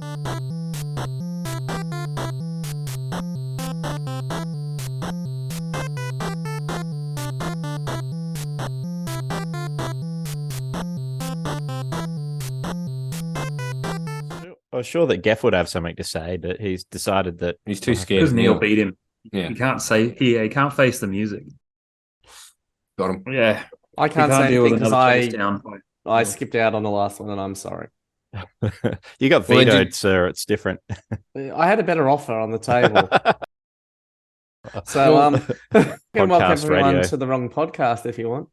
I was sure that Geoff would have something to say, but he's decided that He's too scared. Because Neil beat him. Yeah. He can't say he can't face the music. Got him. Yeah. I can't say deal with anything because another chase down. I skipped out on the last one, and I'm sorry. you got Well, then vetoed, sir. It's different. I had a better offer on the table. So, you can welcome Podcast everyone radio. to the wrong podcast if you want.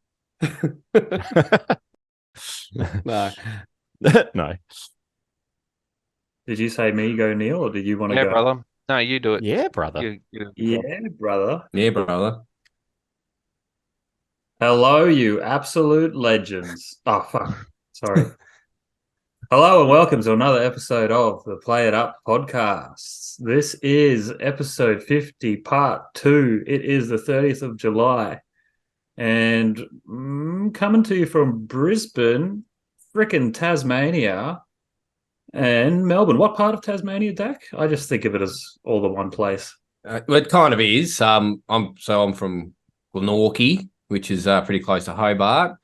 No. No. Did you say me go, Neil, or did you want to Yeah, go? brother. No, you do it. Yeah, brother. Yeah, brother. Yeah, brother. Hello, you absolute legends. Oh, fuck. Sorry. Hello and welcome to another episode of the Play It Up podcast. This is episode 50, part 2. It is the 30th of July. And coming to you from Brisbane, frickin' Tasmania, and Melbourne. What part of Tasmania, Dack? I just think of it as all the one place. Well, it kind of is. I'm from Glenorchy, which is pretty close to Hobart.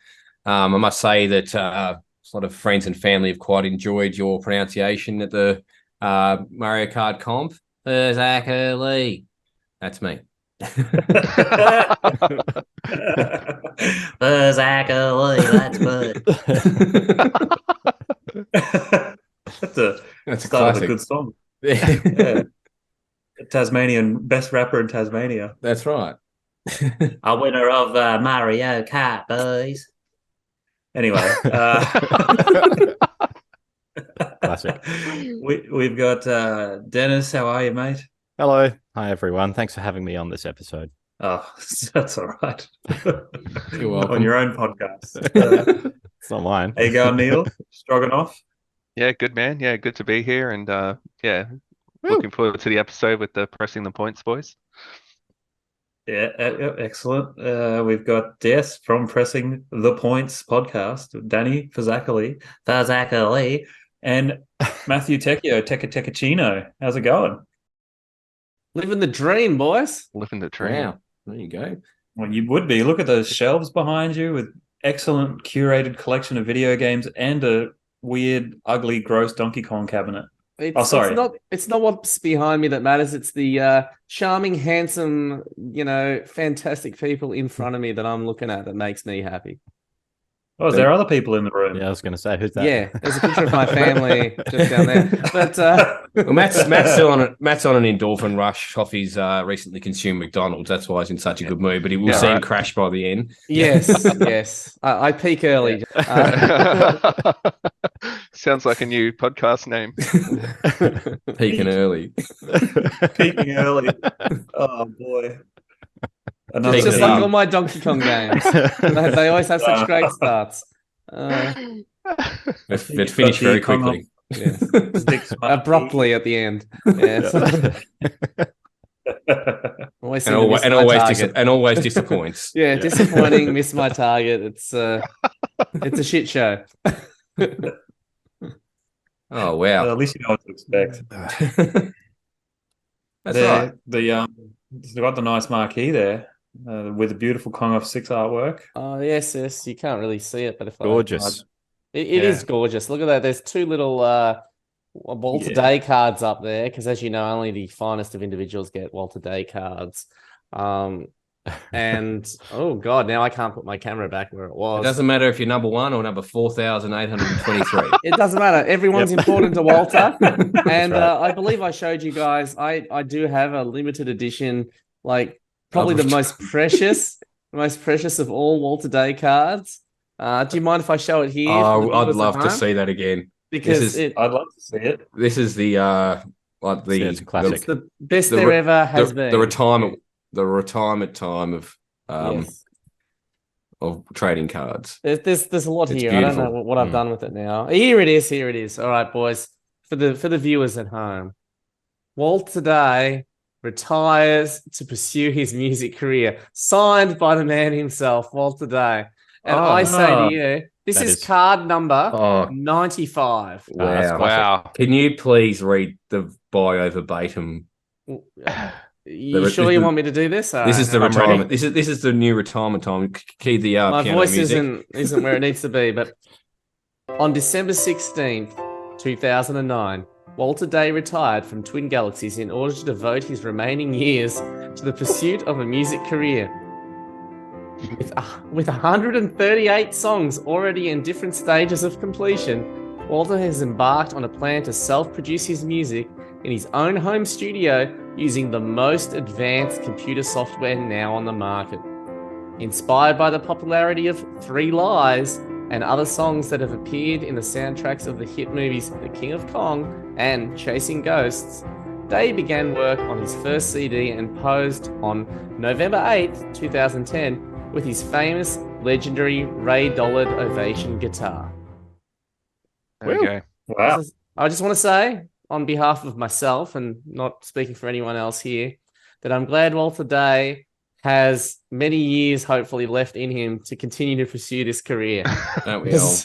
I must say that a lot of friends and family have quite enjoyed your pronunciation at the Mario Kart comp. Fa-zack-er-ley. That's me. Fa-zack-er-ley, that's good. That's a classic. a good song. Yeah. Tasmanian, best rapper in Tasmania. That's right. A winner of Mario Kart, boys. Anyway, Classic. We've got Dennis. How are you, mate? Hello. Hi, everyone. Thanks for having me on this episode. Oh, that's all right. You're welcome. On your own podcast. It's not mine. How you going, Neil? Stroganoff? Yeah, good man. Yeah, good to be here, and yeah, Woo. looking forward to the episode with the pressing the points, boys. Yeah, excellent. We've got Des from Pressing the Points podcast, Danny Fa-zack-er-ley, and Matthew Teccachino. How's it going? Living the dream, boys. Living the dream. Wow. There you go. Well, you would be. Look at those shelves behind you with excellent curated collection of video games and a weird, ugly, gross Donkey Kong cabinet. Sorry. It's not what's behind me that matters. It's the charming, handsome, fantastic people in front of me that I'm looking at that makes me happy. Oh, is there other people in the room? Yeah, I was going to say, who's that? Yeah, there's a picture of my family just down there. But Well, Matt's still on an endorphin rush off his recently consumed McDonald's. That's why he's in such a good mood. But he will see him crash by the end. yes. I peak early. Sounds like a new podcast name. Peaking early. Peaking early. Oh, boy. It's just like all my Donkey Kong games. They always have such great starts. It finished very quickly. Yes. Abruptly at the end. Yes. always disappoints. Yeah, disappointing. Miss my target. It's a shit show. Oh wow! At least you know what to expect. That's right. They've got the nice marquee there with the beautiful Kong of 6 artwork. Oh yes. You can't really see it, but if Gorgeous. It is gorgeous. Look at that. There's 2 little Walter Day cards up there because, as you know, only the finest of individuals get Walter Day cards. And oh god, now I can't put my camera back where it was. It doesn't matter if you're number 1 or number 4,823. It doesn't matter. Everyone's important to Walter. And I believe I showed you guys. I do have a limited edition, like probably the most precious of all Walter Day cards. Do you mind if I show it here? Oh, I'd love to see that again. Because I'd love to see it. This is the It's a classic. it's the best there ever has been. The retirement time of trading cards. There's a lot It's here. beautiful. I don't know what I've done with it now. Here it is. All right, boys. For the viewers at home, Walter Day retires to pursue his music career. Signed by the man himself, Walter Day. And I say to you, This That is is- card number Oh, 95. that's wow. classic. Wow. Can you please read the bio verbatim? You sure you want me to do this? All This right. is the I'm ready. retirement. This is the new retirement time. Key the My piano voice music. isn't where it needs to be, but on December 16th, 2009, Walter Day retired from Twin Galaxies in order to devote his remaining years to the pursuit of a music career. With 138 songs already in different stages of completion, Walter has embarked on a plan to self-produce his music in his own home studio using the most advanced computer software now on the market. Inspired by the popularity of Three Lies and other songs that have appeared in the soundtracks of the hit movies The King of Kong and Chasing Ghosts, Day began work on his first CD and posed on November 8th, 2010 with his famous, legendary Ray Dollard Ovation guitar. There you go. Wow. I just want to say, on behalf of myself and not speaking for anyone else here, that I'm glad Walter Day has many years, hopefully, left in him to continue to pursue this career. Don't we all?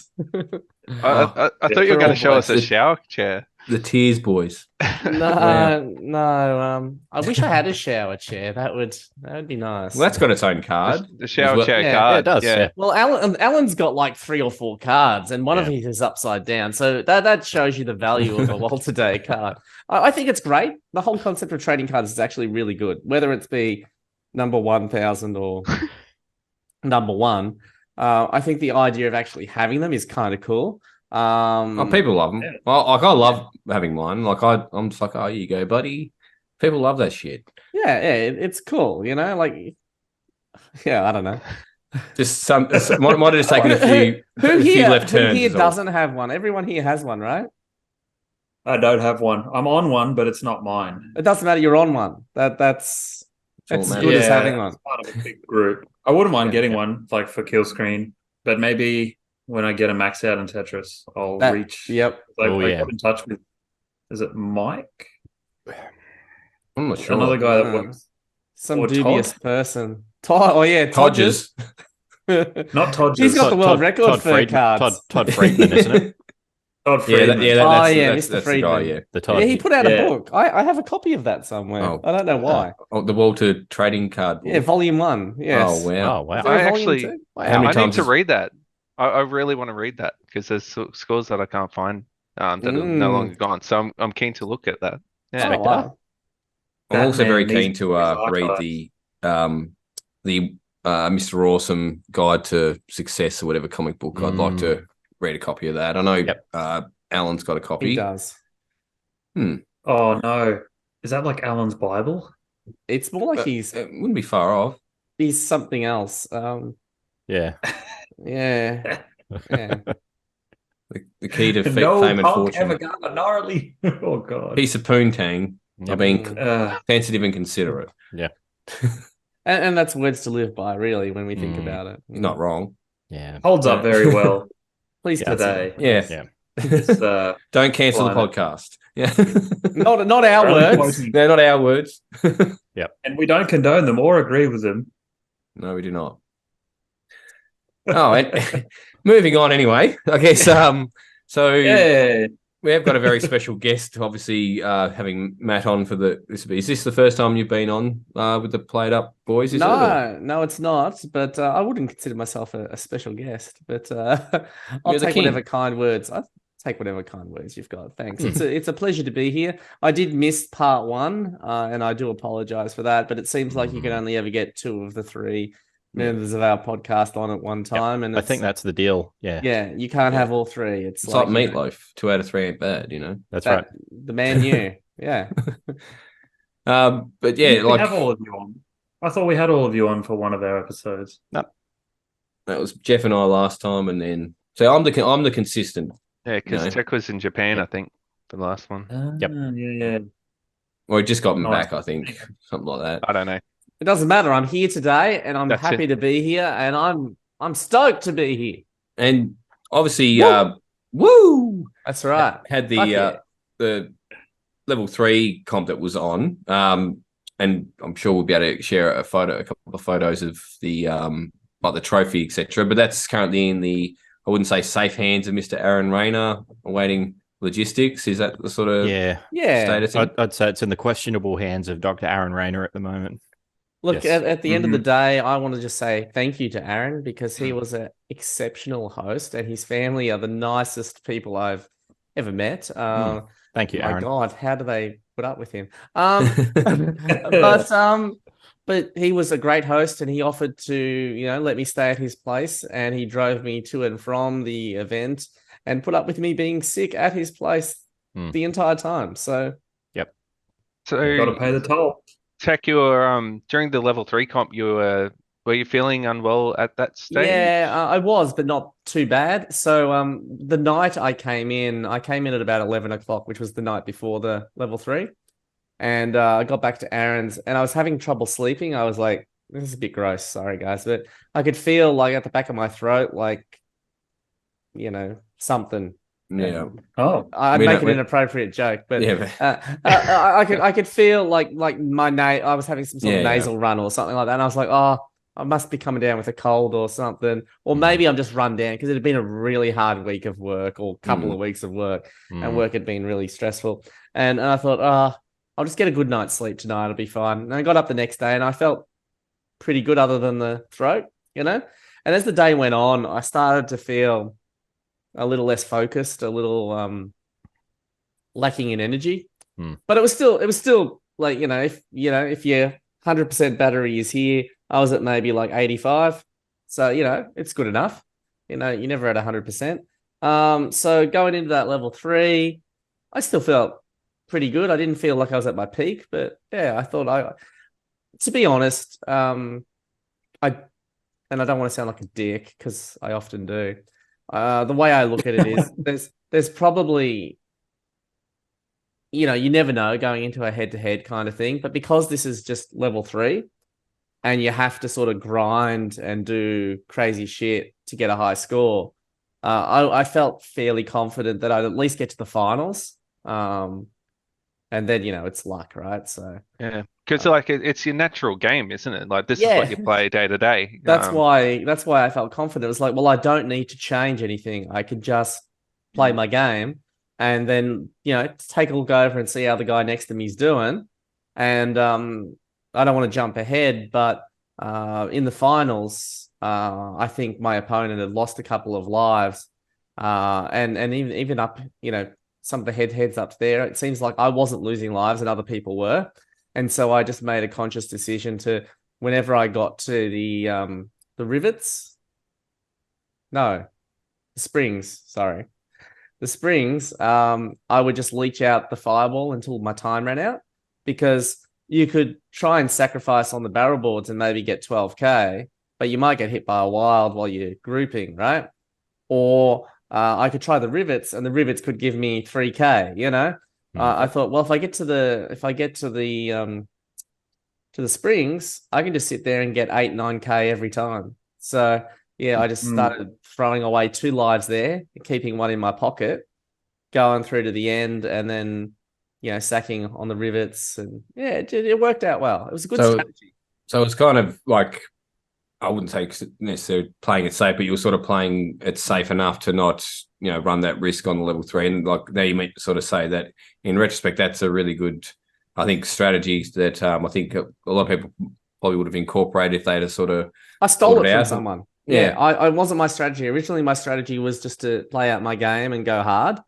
I thought you were going to show us a shower chair. The tears, boys. No. I wish I had a shower chair. That would be nice. Well, that's got its own card. The shower well. chair Yeah, card. Yeah, it does. Yeah. Well, Alan's got like 3 or 4 cards, and one of Yeah. these is upside down. So that shows you the value of a Walter Day card. I think it's great. The whole concept of trading cards is actually really good, whether it's be number 1,000 or number 1. I think the idea of actually having them is kind of cool. People love them. Yeah. I love having mine. I'm just like, oh, here you go, buddy. People love that shit. Yeah, it's cool. You know, like, yeah, I don't know. Just might have just taken a few left turns. Who here is all. doesn't have one? Everyone here has one, right? I don't have one. I'm on one, but it's not mine. It doesn't matter. You're on one. That's all as matters. good as having one. it's part of a big group. I wouldn't mind Yeah, getting yeah. one, like for Killscreen, but maybe when I get a max out in Tetris, I'll reach. Yep. Like, Oh, I yeah. got in touch with. Is it Mike? I'm not sure. Another guy that Yeah. works. Some Or dubious Todd? person. Todd. Oh yeah, Todges. Todges. Not Todd. He's got the world record Todd for Friedman, cards. Todd Friedman, isn't it? Todd Yeah, Friedman. that's Mr. the guy. Friedman. Yeah. The Todd. Yeah, he put out Yeah. a book. I have a copy of that somewhere. Oh. I don't know why. Oh, the Walter trading card. Yeah, volume 1. Yes. Oh wow. Oh wow. Is there a I volume actually- 2? How many I need times to is- read that. I really want to read that because there's scores that I can't find that are no longer gone. So I'm keen to look at that. Yeah. Oh, wow. I'm also very Batman keen needs to his read archives. the Mr. Awesome Guide to Success or whatever comic book. I'd like to read a copy of that. I know Yep. Alan's got a copy. He does. Oh no, is that like Alan's Bible? It's more like But he's it wouldn't be far off. something else. Yeah. Yeah. Yeah. The key to no fame and punk fortune. ever got a gnarly. Oh god. Piece of poontang. Yep. I've been Mm. sensitive and considerate. And that's words to live by, really, when we think Mm. about it. Not wrong. Yeah. Holds up very well Please today. Yeah. Yeah. It's, Don't cancel the Well, podcast. Yeah. Not our Only words. quoting. They're not our words. and we don't condone them or agree with them. No, we do not. Oh, and moving on anyway, I guess. So Yeah. we have got a very special guest, obviously, having Matt on for this. Is this the first time you've been on with the Played Up boys? Is it, or- No, it's not. But I wouldn't consider myself a special guest. But I'll You're the take king. whatever kind words. I take whatever kind words you've got. Thanks. It's a pleasure to be here. I did miss part 1, and I do apologize for that. But it seems like you can only ever get 2 of the 3 members of our podcast on at one time, and I think that's the deal. Yeah. yeah, you can't have all 3. It's It's like you know, meatloaf. 2 out of 3 ain't bad, you know. That's that- right. The man you, yeah. But yeah, we like have all of you on. I thought we had all of you on for one of our episodes. that was Geoff and I last time, and then so I'm the consistent. Yeah, because No. Tech was in Japan, I think, the last one. Yep. Yeah. Well, he just got me Nice. back, I think, something like that. I don't know. It doesn't matter. I'm here today, and I'm That's happy it. to be here, and I'm stoked to be here. And obviously, Woo! woo! That's right. Had Fuck yeah. the level 3 comp that was on, and I'm sure we'll be able to share a couple of photos of the like the trophy, etc. But that's currently in the I wouldn't say safe hands of Mr. Aaron Rayner awaiting logistics. Is that the sort of Yeah. status? I'd say it's in the questionable hands of Dr. Aaron Rayner at the moment. Look, Yes. at the end of the day, I want to just say thank you to Aaron because he was an exceptional host and his family are the nicest people I've ever met. Thank you, my Aaron. God, how do they put up with him? But he was a great host and he offered to, let me stay at his place and he drove me to and from the event and put up with me being sick at his place the entire time. So, So Got to pay the toll. Tech, you were during the level 3 comp, were you feeling unwell at that stage? Yeah, I was, but not too bad. So the night I came in at about 11 o'clock, which was the night before the level 3. And I got back to Aaron's and I was having trouble sleeping. I was like, this is a bit gross. Sorry, guys. But I could feel like at the back of my throat, like, something. Yeah. Oh, I'd make an inappropriate joke, but I could feel like I was having some sort of nasal run or something like that. And I was like, oh, I must be coming down with a cold or something. Or maybe I'm just run down because it had been a really hard week of work or couple of weeks of work and work had been really stressful. And I thought, I'll just get a good night's sleep tonight. It'll be fine. And I got up the next day and I felt pretty good other than the throat, And as the day went on, I started to feel a little less focused, a little lacking in energy. But it was still like, if your 100% battery is here, I was at maybe like 85. So, it's good enough. You never at 100%. So going into that level 3, I still felt pretty good. I didn't feel like I was at my peak, but yeah, I thought to be honest, and I don't want to sound like a dick because I often do. The way I look at it is there's probably, you never know going into a head-to-head kind of thing, but because this is just level 3 and you have to sort of grind and do crazy shit to get a high score, I felt fairly confident that I'd at least get to the finals. And then, it's luck, right? So yeah, because it's your natural game, isn't it? Like this is what you play day to day. That's why I felt confident. It was like, well, I don't need to change anything. I can just play my game and then, take a look over and see how the guy next to me is doing. And I don't want to jump ahead, but in the finals, I think my opponent had lost a couple of lives. And even up, some of the heads up there, it seems like I wasn't losing lives and other people were. And so I just made a conscious decision to, whenever I got to the rivets, the springs, I would just leech out the fireball until my time ran out, because you could try and sacrifice on the barrel boards and maybe get 12K, but you might get hit by a wild while you're grouping, right? Or I could try the rivets, and the rivets could give me 3K. I thought, well, if I get to the springs, I can just sit there and get 8-9K every time. So yeah, I just started throwing away 2 lives there, keeping one in my pocket, going through to the end, and then sacking on the rivets, and yeah, it worked out well. It was a good strategy. So it's kind of like, I wouldn't say necessarily playing it safe, but you were sort of playing it safe enough to not, run that risk on the level 3. And like now you might sort of say that in retrospect, that's a really good, I think, strategy that I think a lot of people probably would have incorporated if they had sort of. I stole it from someone. Yeah, I wasn't my strategy. Originally, my strategy was just to play out my game and go hard.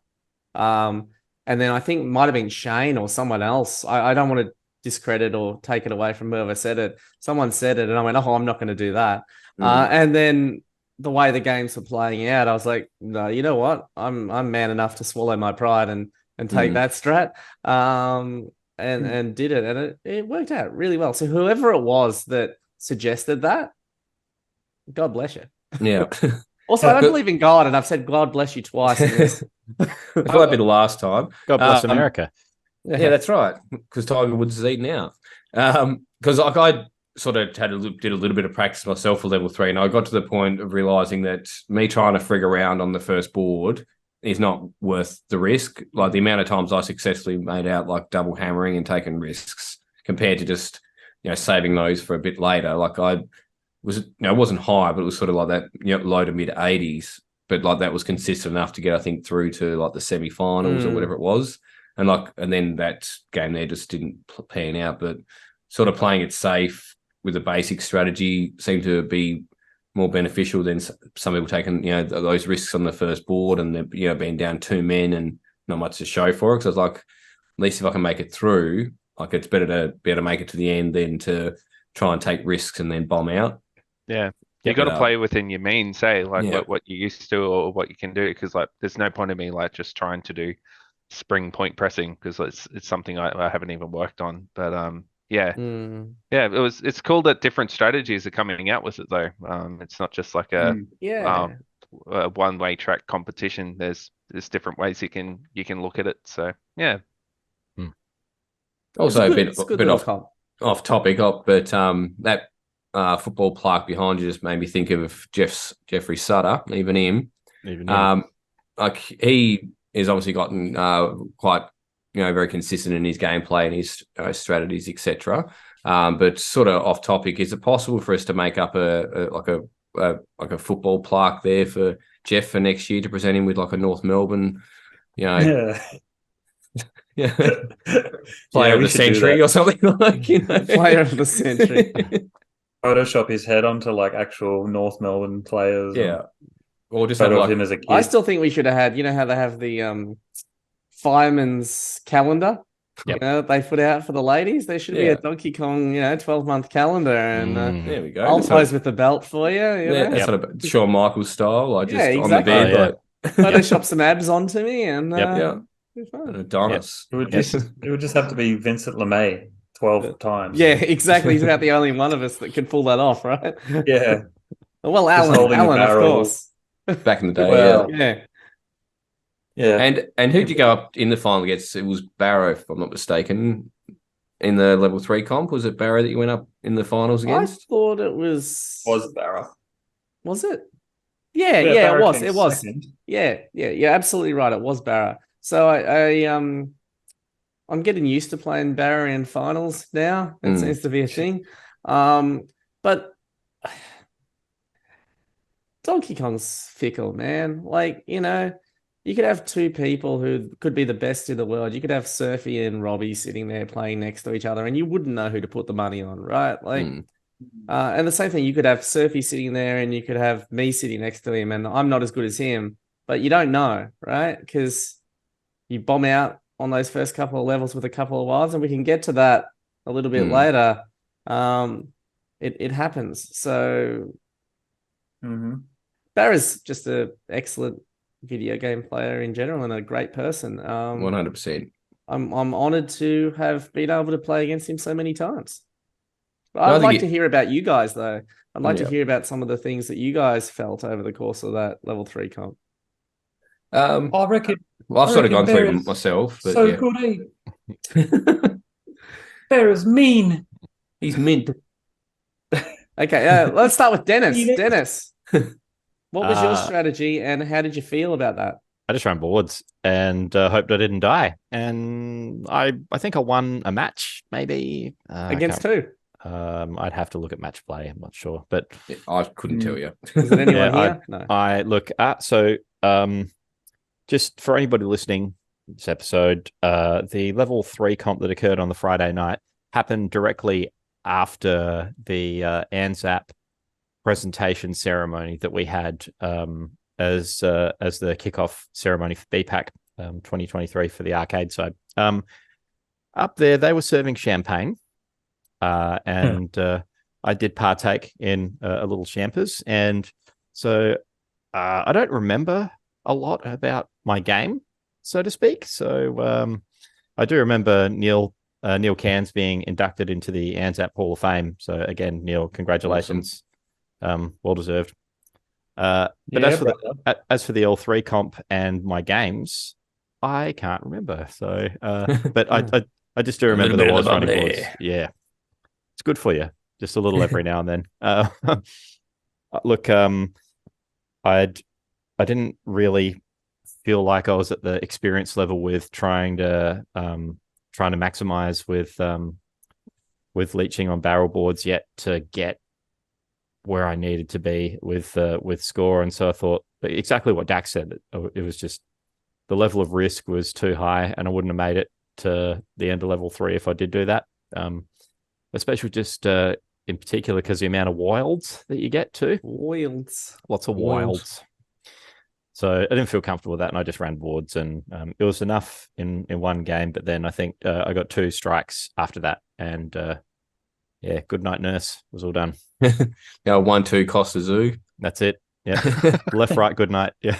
And then I think it might have been Shane or someone else. I don't want to discredit or take it away from whoever said it. Someone said it and I went, oh, I'm not going to do that. And then the way the games were playing out, I was like, no, you know what? I'm man enough to swallow my pride and take that strat. And did it. And it worked out really well. So whoever it was that suggested that, God bless you. Yeah. Also, I don't believe in God, and I've said God bless you twice in this. I thought that'd be the last time. God bless America. Yeah, that's right. Because Tiger Woods is eating out. Because I sort of did a little bit of practice myself for level 3, and I got to the point of realizing that me trying to frig around on the first board is not worth the risk. Like the amount of times I successfully made out like double hammering and taking risks compared to just saving those for a bit later. Like I was, it wasn't high, but it was sort of like that low to mid 80s. but like that was consistent enough to get, I think, through to like the semi-finals or whatever it was. And then that game there just didn't pan out. But sort of playing it safe with a basic strategy seemed to be more beneficial than some people taking, those risks on the first board and being down 2 men and not much to show for it. Because I was like, at least if I can make it through, like it's better to be able to make it to the end than to try and take risks and then bomb out. Yeah. You got to play within your means, what you used to or what you can do. Because like, there's no point in me like just trying to do spring point pressing because it's something I haven't even worked on. But it's cool that different strategies are coming out with it though. It's not just like a one-way track competition. There's different ways you can look at it. So yeah. Also a bit off topic, but that football plaque behind you just made me think of Jeffrey Sutter, even him. Like he is obviously gotten quite very consistent in his gameplay and his strategies, etc. But sort of off topic, is it possible for us to make up a football plaque there for Geoff for next year to present him with like a North Melbourne, player of the century or something like, player of the century. Photoshop his head onto like actual North Melbourne players. Yeah. Or just have him as a kid. I still think we should have had, how they have the fireman's calendar. Yep. They put out for the ladies. There should be a Donkey Kong, 12-month calendar, and there we go. I'll pose with the belt for you. That's sort of Shawn Michaels style. On the bed, Photoshop some abs onto me, and Adonis. It would just have to be Vincent LeMay 12 times. Yeah, exactly. He's about the only one of us that could pull that off, right? Yeah. Well, Alan, of course. Back in the day, Yeah. And who'd you go up in the final against? It was Barra, if I'm not mistaken, in the level 3 comp. Was it Barra that you went up in the finals against? I thought it was Barra. Was it? Yeah, it was. It was. Second. Yeah, absolutely right. It was Barra. So I'm getting used to playing Barra in finals now. It seems to be a thing. But Donkey Kong's fickle, man. Like, you could have 2 people who could be the best in the world. You could have Surfy and Robbie sitting there playing next to each other, and you wouldn't know who to put the money on, right? Like, and the same thing, you could have Surfy sitting there, and you could have me sitting next to him, and I'm not as good as him, but you don't know, right? Because you bomb out on those first couple of levels with a couple of wilds, and we can get to that a little bit later. It happens. So Barra's just an excellent video game player in general and a great person. 100%. I'm honored to have been able to play against him so many times. But I'd like to hear about you guys, though. I'd like to hear about some of the things that you guys felt over the course of that level 3 comp. I reckon. Well, I've sort of gone through them myself. But so good, Barra's mean. He's mint. Okay, let's start with Dennis. Dennis, what was your strategy and how did you feel about that? I just ran boards and hoped I didn't die. And I think I won a match, maybe. Against who? I'd have to look at match play. I'm not sure, but I couldn't tell you. Is it anyone here? No. Just for anybody listening to this episode, the level 3 comp that occurred on the Friday night happened directly after the ANZAP presentation ceremony that we had as the kickoff ceremony for BPAC 2023 for the arcade side. Up there, they were serving champagne, and I did partake in a little champers, and so I don't remember a lot about my game, so to speak. So I do remember Neil Cairns being inducted into the ANZAP Hall of Fame. So again, Neil, congratulations. Awesome. Well deserved. But as for the L3 comp and my games, I can't remember. So, but I just do remember there was running boards. Yeah, it's good for you. Just a little every now and then. Look, I didn't really feel like I was at the experience level with trying to maximize with leeching on barrel boards yet to get where I needed to be with score, and so I thought exactly what Dack said. It was just the level of risk was too high, and I wouldn't have made it to the end of level 3 if I did do that. Especially just in particular because the amount of wilds that you get too. Lots of wilds. So I didn't feel comfortable with that, and I just ran boards, and it was enough in one game. But then I think I got 2 strikes after that, and good night, nurse. Was all done. 1-2 cost the zoo. That's it. Yeah, left, right, good night. Yeah.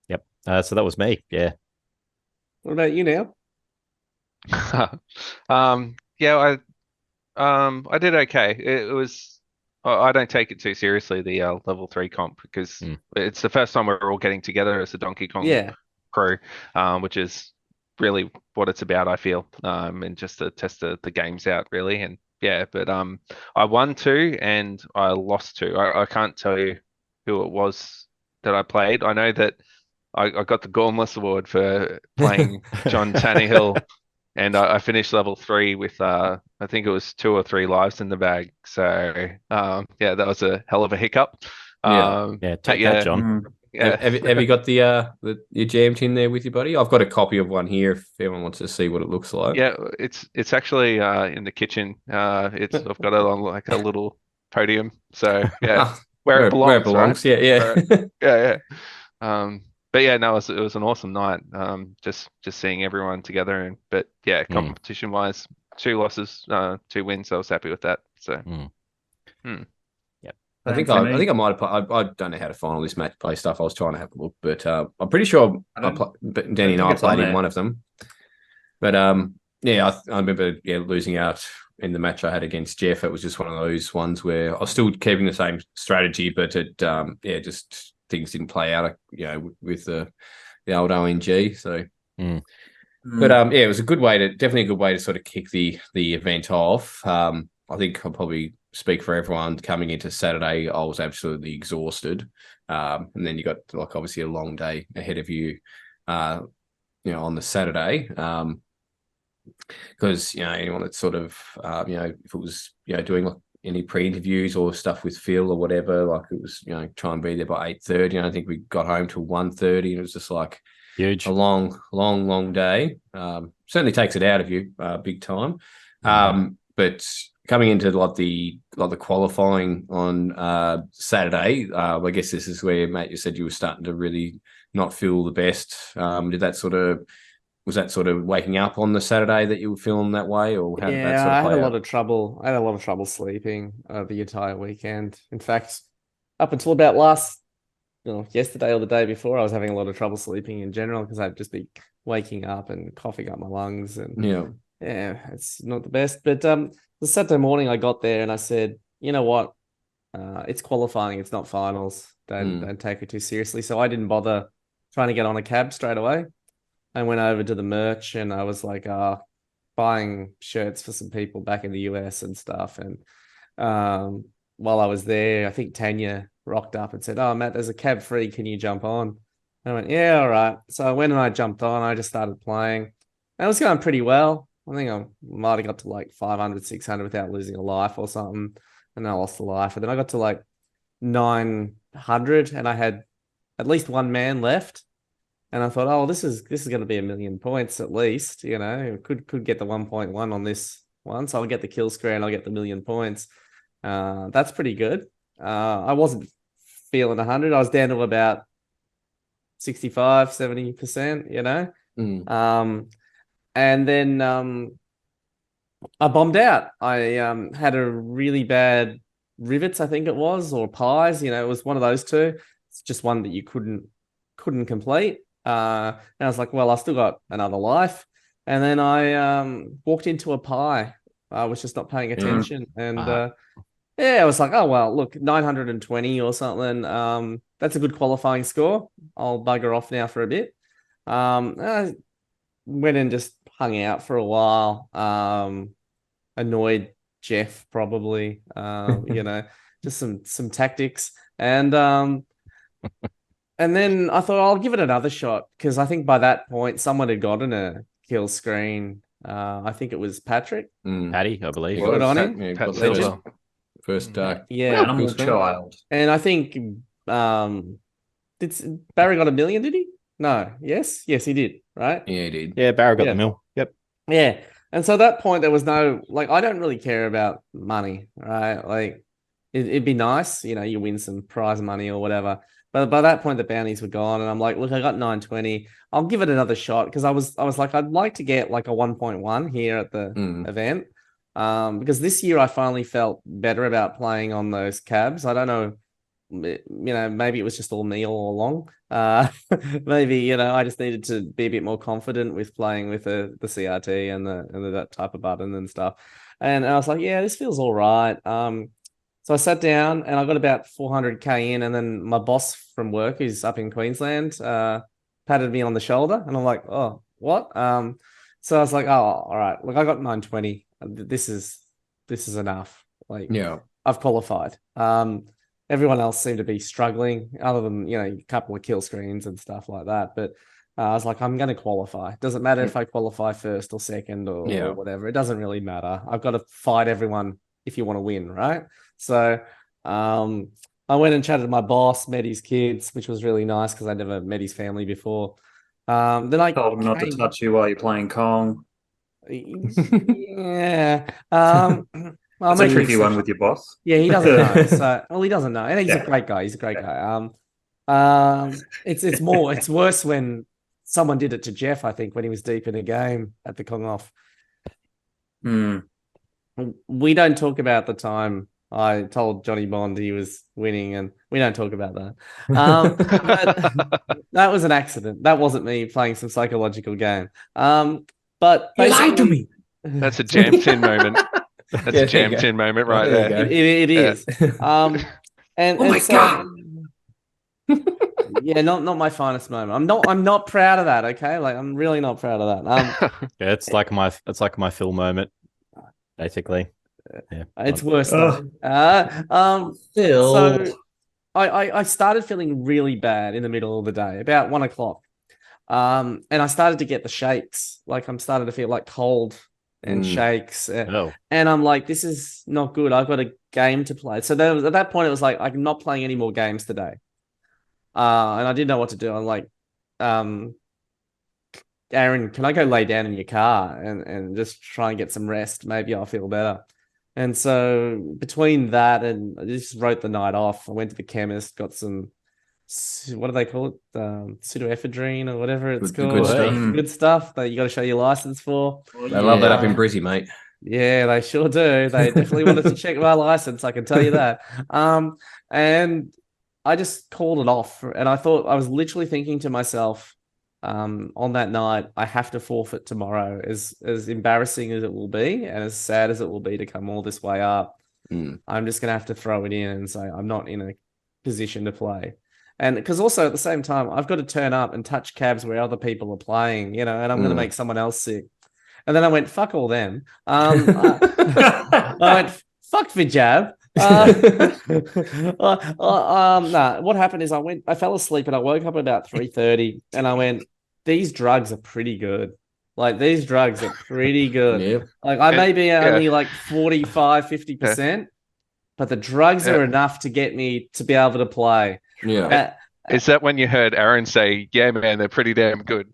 Yep. So that was me. Yeah. What about you now? Yeah, I did okay. It was. I don't take it too seriously, the level 3 comp, because it's the first time we're all getting together as a Donkey Kong crew, which is really what it's about, I feel, and just to test the games out, really. And but I won 2 and I lost 2. I can't tell you who it was that I played. I know that I got the Gormless award for playing John Tannehill. And I finished level 3 with I think it was 2 or 3 lives in the bag. So that was a hell of a hiccup. Take that, John. Yeah. Have you got your jammed in there with you, buddy? I've got a copy of one here if anyone wants to see what it looks like. Yeah, it's actually in the kitchen. I've got it on like a little podium. So where it belongs. Right? Yeah. But yeah, no, it was an awesome night. Just seeing everyone together, competition wise, 2 losses, 2 wins. I was happy with that. So, Yep. I think I might have. I don't know how to find all this match play stuff. I was trying to have a look, but I'm pretty sure Denny and I played in one of them. But I remember losing out in the match I had against Geoff. It was just one of those ones where I was still keeping the same strategy, but it just. Things didn't play out, with the old ONG. So, but it was definitely a good way to sort of kick the event off. I think I'll probably speak for everyone. Coming into Saturday, I was absolutely exhausted, and then you got obviously a long day ahead of you, on the Saturday, because anyone that sort of if it was doing any pre-interviews or stuff with Phil or whatever, it was, try and be there by 8:30. I think we got home till 1:30, and it was just huge, a long day. Certainly takes it out of you, big time. But coming into the qualifying on Saturday, I guess this is where, mate, you said you were starting to really not feel the best. Was that sort of waking up on the Saturday that you were feeling that way, or how did that sort of play out? I had a lot of trouble sleeping the entire weekend. In fact, up until about yesterday or the day before, I was having a lot of trouble sleeping in general because I'd just be waking up and coughing up my lungs, and it's not the best. But the Saturday morning, I got there and I said, you know what, it's qualifying, it's not finals. Don't take it too seriously. So I didn't bother trying to get on a cab straight away. I went over to the merch and I was buying shirts for some people back in the US and stuff. And while I was there, I think Tanya rocked up and said, "Oh, Matt, there's a cab free. Can you jump on?" And I went, "Yeah, all right." So I went and I jumped on. I just started playing. And it was going pretty well. I think I might have got to 500, 600 without losing a life or something. And I lost a life. And then I got to 900 and I had at least one man left. And I thought, oh, this is going to be 1,000,000 points at least, could get the 1.1 on this one. So I'll get the Killscreen, I'll get the 1,000,000 points. That's pretty good. I wasn't feeling 100. I was down to about 65, 70%, And then I bombed out. I had a really bad rivets, I think it was, or pies. It was one of those two. It's just one that you couldn't complete. And I was like, well, I've still got another life. And then I walked into a pie. I was just not paying attention. And I was like, oh, well, look, 920 or something. That's a good qualifying score. I'll bugger off now for a bit. I went and just hung out for a while. Annoyed Geoff probably, just some tactics. And then I thought I'll give it another shot because I think by that point someone had gotten a kill screen. I think it was Patrick. Paddy, I believe. Good on him. Yeah, First, animal child. And I think did Barry got $1 million? Did he? No. Yes, he did. Right? Yeah, he did. Yeah, Barra got the mill. Yep. Yeah. And so at that point, there was no, like, I don't really care about money, right? Like, it'd be nice, you win some prize money or whatever. But by that point, the bounties were gone. And I'm like, look, I got 920. I'll give it another shot. Because I was like, I'd like to get like a 1.1 here at the event. Because this year I finally felt better about playing on those cabs. I don't know, maybe it was just all me all along. Maybe, I just needed to be a bit more confident with playing with the CRT and that type of button and stuff. And I was like, yeah, this feels all right. So I sat down and I got about 400k in, and then my boss from work, who's up in Queensland, patted me on the shoulder, and I'm like, oh, what? So I was like, oh, all right. Look, I got 920. This is enough. Like, yeah, I've qualified. Everyone else seemed to be struggling, other than a couple of kill screens and stuff like that. But I was like, I'm going to qualify. Doesn't matter if I qualify first or second or whatever. It doesn't really matter. I've got to fight everyone if you want to win, right? So I went and chatted to my boss, met his kids, which was really nice because I never met his family before. Then I told him not to touch you while you're playing Kong. Yeah. It's a tricky one with your boss. Yeah, he doesn't know. So, he doesn't know. And he's a great guy. He's a great guy. It's worse when someone did it to Geoff, I think, when he was deep in a game at the Kong off. We don't talk about the time I told Johnny Bond he was winning, and we don't talk about that. But that was an accident. That wasn't me playing some psychological game. But you lied to me. That's a jammed in moment. That's a jammed in moment right there. It is. And my God. Yeah, not my finest moment. I'm not proud of that. Okay, like I'm really not proud of that. Yeah, it's like my Phil moment, basically. Yeah, it's worse though. Phil. So I started feeling really bad in the middle of the day, about 1 o'clock. And I started to get the shakes. Like I'm starting to feel like cold and shakes. And I'm like, this is not good. I've got a game to play. So at that point, it was like, I'm not playing any more games today. And I didn't know what to do. I'm like, Aaron, can I go lay down in your car and just try and get some rest? Maybe I'll feel better. And so between that and I just wrote the night off, I went to the chemist, got some, what do they call it? Pseudoephedrine or whatever it's called. Good stuff that you got to show your license for. They love that up in Brizzy, mate. Yeah, they sure do. They definitely wanted to check my license, I can tell you that. And I just called it off. And I was literally thinking to myself, on that night, I have to forfeit tomorrow, as embarrassing as it will be and as sad as it will be to come all this way up. I'm just going to have to throw it in and say I'm not in a position to play. And because also at the same time, I've got to turn up and touch cabs where other people are playing, and I'm going to make someone else sick. And then I went, fuck all them. I went, fuck Vijab. What happened is I fell asleep and I woke up about 3:30 and I went, these drugs are pretty good. Like these drugs are pretty good. Yeah. Like I may be only like 45, 50%, but the drugs are enough to get me to be able to play. Yeah. Is that when you heard Aaron say, yeah, man, they're pretty damn good?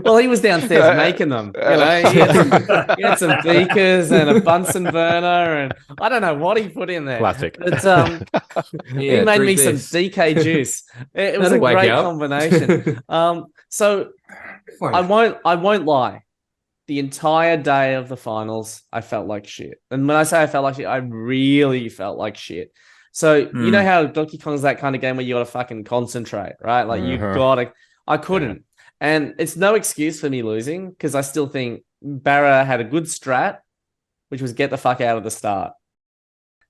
Well, he was downstairs making them. He had some beakers and a Bunsen burner, and I don't know what he put in there. Classic. But, he made me some DK juice. It was a great combination. So I won't lie. The entire day of the finals, I felt like shit. And when I say I felt like shit, I really felt like shit. So you know how Donkey Kong's that kind of game where you got to fucking concentrate, right? Like you got to. I couldn't, and it's no excuse for me losing because I still think Barra had a good strat, which was get the fuck out of the start.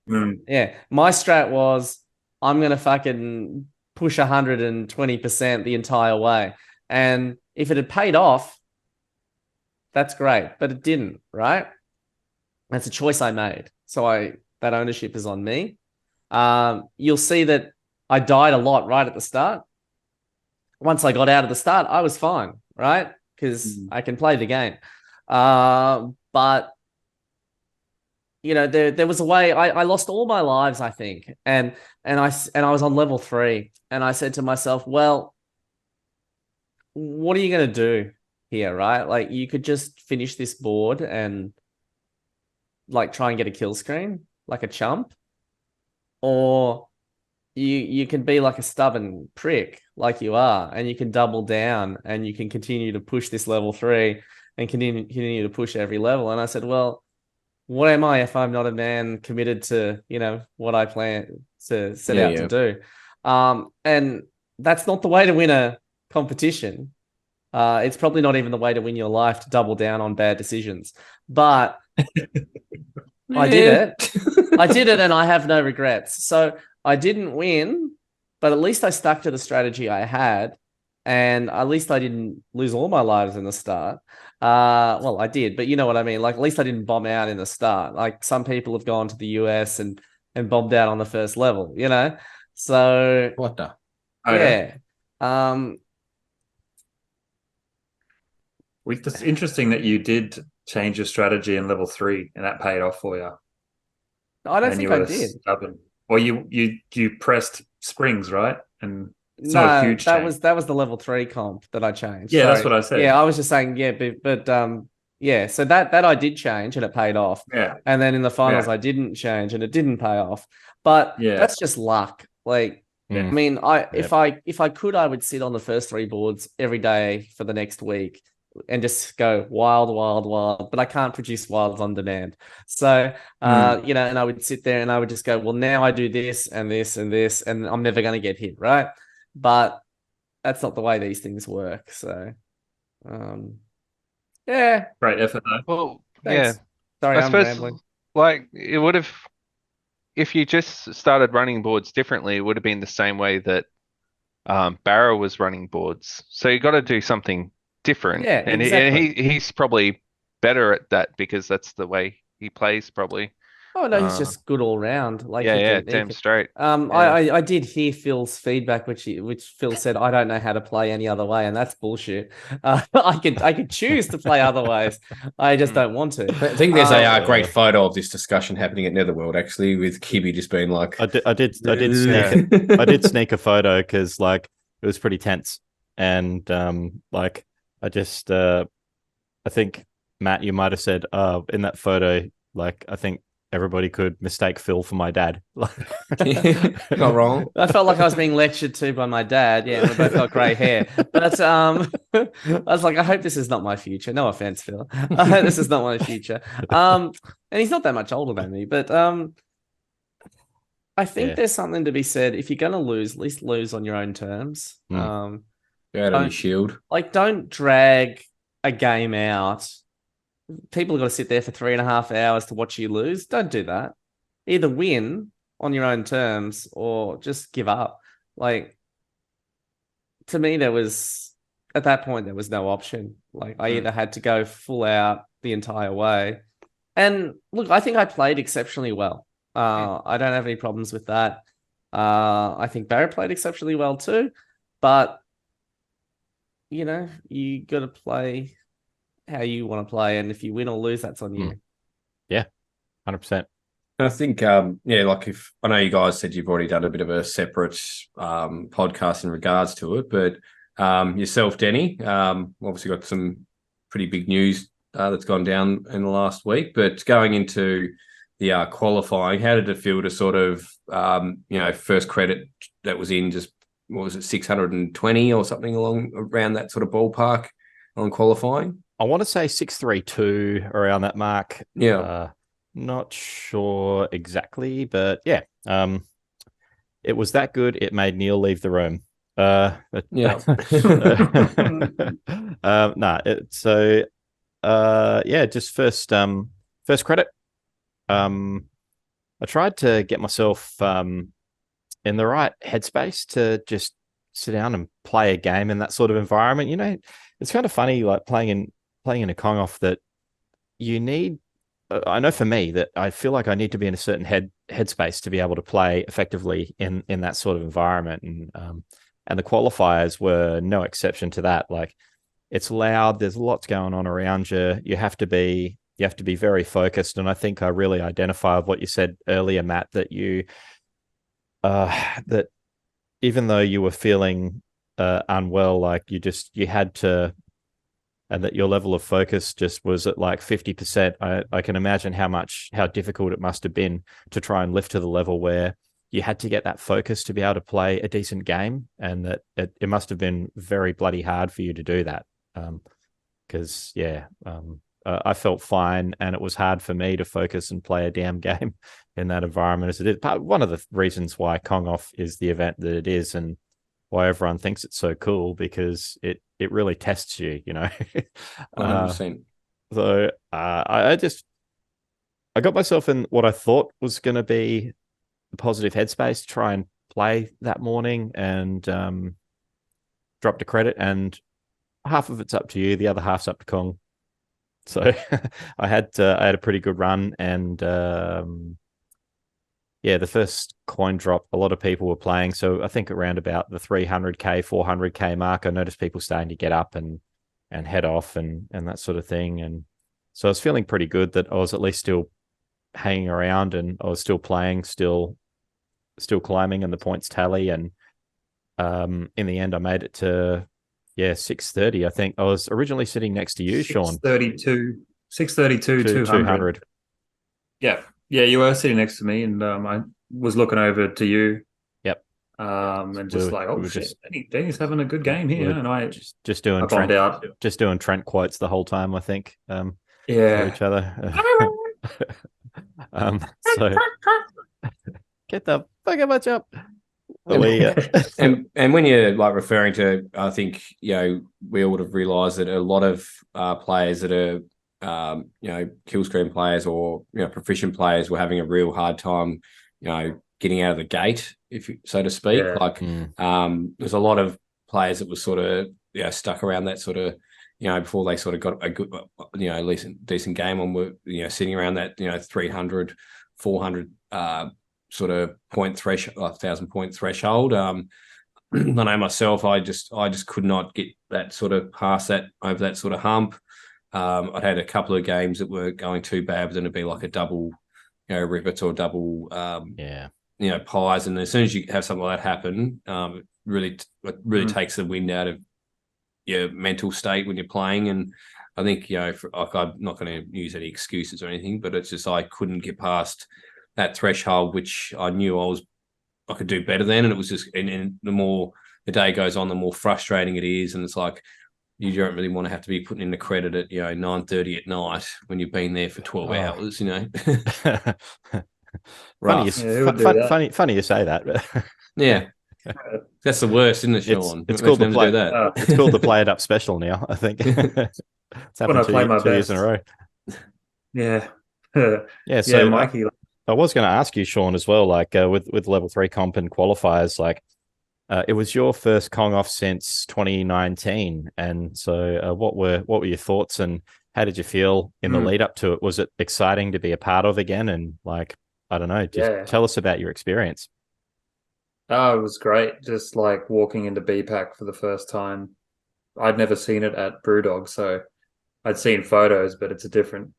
Yeah, my strat was I'm gonna fucking push 120% the entire way, and if it had paid off, that's great, but it didn't, right? That's a choice I made, so that ownership is on me. You'll see that I died a lot right at the start. Once I got out of the start, I was fine, right? Because I can play the game. But there was a way I lost all my lives, I think, and I was on level 3, and I said to myself, well, what are you going to do here, right? Like, you could just finish this board and like try and get a kill screen like a chump, or you can be like a stubborn prick like you are, and you can double down and you can continue to push this level 3 and continue to push every level. And I said, well, what am I if I'm not a man committed to, what I plan to set out to do? And that's not the way to win a competition. It's probably not even the way to win your life, to double down on bad decisions. But I did it and I have no regrets. So I didn't win, but at least I stuck to the strategy I had, and at least I didn't lose all my lives in the start. Well, I did, but you know what I mean? Like, at least I didn't bomb out in the start. Like, some people have gone to the US and bombed out on the first level, So what the? Yeah. It's interesting that you did change your strategy in level 3 and that paid off for you. I don't think I did. Stubborn. Or you pressed springs, right? And it's no, not a huge that change. was the level 3 comp that I changed. Yeah, Sorry. that's what I said. Yeah, I was just saying, but yeah, so that I did change and it paid off. Yeah. And then in the finals I didn't change and it didn't pay off. But that's just luck. Like, I mean, if I could, I would sit on the first 3 boards every day for the next week and just go wild, wild, wild. But I can't produce wilds on demand. So, and I would sit there and I would just go, well, now I do this and this and this, and I'm never going to get hit, right? But that's not the way these things work. So, yeah. Great effort, though. Well, Thanks. yeah. Sorry, I I'm suppose, rambling. like, it would have, if you just started running boards differently, it would have been the same way that Barra was running boards. So you got to do something different. Yeah, and exactly. he's probably better at that because that's the way he plays, probably. Oh no, he's just good all round. Like, damn straight. I did hear Phil's feedback, which Phil said, I don't know how to play any other way, and that's bullshit. I could choose to play other ways. I just don't want to. I think there's a great photo of this discussion happening at Netherworld, actually, with Kibby just being like, I did sneak a photo because like it was pretty tense, and like I think Matt, you might have said in that photo, like, I think everybody could mistake Phil for my dad. not wrong. I felt like I was being lectured to by my dad. Yeah, we both got grey hair. But I was like, I hope this is not my future. No offense, Phil. I hope this is not my future. And he's not that much older than me. But I think there's something to be said. If you're going to lose, at least lose on your own terms. Go out on your shield. Like, don't drag a game out. People have got to sit there for 3.5 hours to watch you lose. Don't do that. Either win on your own terms or just give up. Like, to me, at that point, there was no option. Like, I either had to go full out the entire way. And look, I think I played exceptionally well. I don't have any problems with that. I think Barra played exceptionally well too. But, you got to play how you want to play, and if you win or lose, that's on you. Yeah, 100%. I think, like, if I know you guys said you've already done a bit of a separate podcast in regards to it, but yourself, Denny, obviously got some pretty big news that's gone down in the last week. But going into the qualifying, how did it feel to sort of, first credit that was in just, what was it, 620 or something around that sort of ballpark on qualifying? I want to say 632 around that mark. Yeah. Not sure exactly, but yeah. It was that good. It made Neil leave the room. Just first credit. I tried to get myself in the right headspace to just sit down and play a game in that sort of environment. It's kind of funny, like playing in a Kong off, that you need. I know for me that I feel like I need to be in a certain headspace to be able to play effectively in that sort of environment, and the qualifiers were no exception to that. Like, it's loud, there's lots going on around you. You have to be you have to be very focused. And I think I really identify with what you said earlier, Matt, that that even though you were feeling unwell, like you had to, and that your level of focus just was at like 50%. I can imagine how difficult it must have been to try and lift to the level where you had to get that focus to be able to play a decent game, and that it must have been very bloody hard for you to do that. Because I felt fine, and it was hard for me to focus and play a damn game in that environment as it is. But one of the reasons why Kong Off is the event that it is, and why everyone thinks it's so cool, because it really tests you, 100%. So I got myself in what I thought was going to be a positive headspace to try and play that morning, and dropped a credit, and half of it's up to you, the other half's up to Kong. So I had a pretty good run, and the first coin drop, a lot of people were playing. So I think around about the 300k, 400k mark, I noticed people starting to get up and head off and that sort of thing. And so I was feeling pretty good that I was at least still hanging around, and I was still playing, still climbing in the points tally. And in the end, I made it to 630. I think I was originally sitting next to you, Shaun. 632, 200. Yeah, you were sitting next to me, and I was looking over to you. Yep. And just Denny's having a good game here, and I just doing Trent quotes the whole time, I think. For each other. So get the fuck much up. And when you're like referring to, I think we all would have realised that a lot of players that are Killscreen players or proficient players were having a real hard time getting out of the gate, so to speak. There's a lot of players that were sort of stuck around that sort of before they sort of got a good at least decent game on, were sitting around that 300 400 sort of point threshold, 1,000 point threshold. I know myself, I just could not get that sort of past that, over that sort of hump. I'd had a couple of games that were going too bad, but then it'd be like a double, rivets or double, pies. And as soon as you have something like that happen, it really takes the wind out of your mental state when you're playing. And I think, I'm not going to use any excuses or anything, but it's just I couldn't get past that threshold, which I knew I could do better than. And it was just, and the more the day goes on, the more frustrating it is. And it's like, you don't really want to have to be putting in the credit at 9:30 at night when you've been there for 12 hours. Funny you say that. Yeah, that's the worst, isn't it, Shaun? It's called the play. It's called the Play It Up special now, I think. It's happened two years in a row. Yeah. So Mikey. I was going to ask you, Shaun, as well. Like with level 3 comp and qualifiers, like it was your first Kong Off since 2019, and so what were your thoughts, and how did you feel in the lead up to it? Was it exciting to be a part of again? And like, I don't know, just tell us about your experience. Oh, it was great. Just like walking into BPAC for the first time. I'd never seen it at Brewdog, so I'd seen photos, but it's a different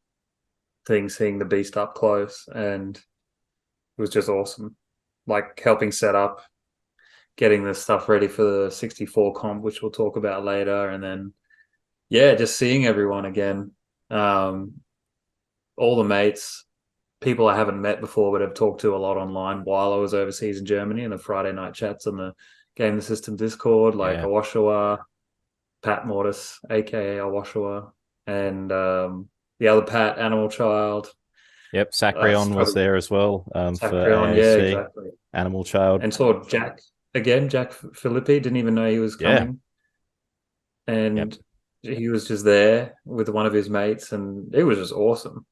thing seeing the beast up close, and it was just awesome. Like helping set up, getting the stuff ready for the 64 comp, which we'll talk about later, and then just seeing everyone again. All the mates, people I haven't met before but have talked to a lot online while I was overseas in Germany, and the Friday night chats on the Game the System Discord, like Awashawa, Pat Mortis, aka Awashawa, and the other Pat, Animal Child. Yep, Sacrion was there as well. Sacrion, exactly. Animal Child. And saw Jack again, Jack Filippi, didn't even know he was coming. And he was just there with one of his mates, and it was just awesome.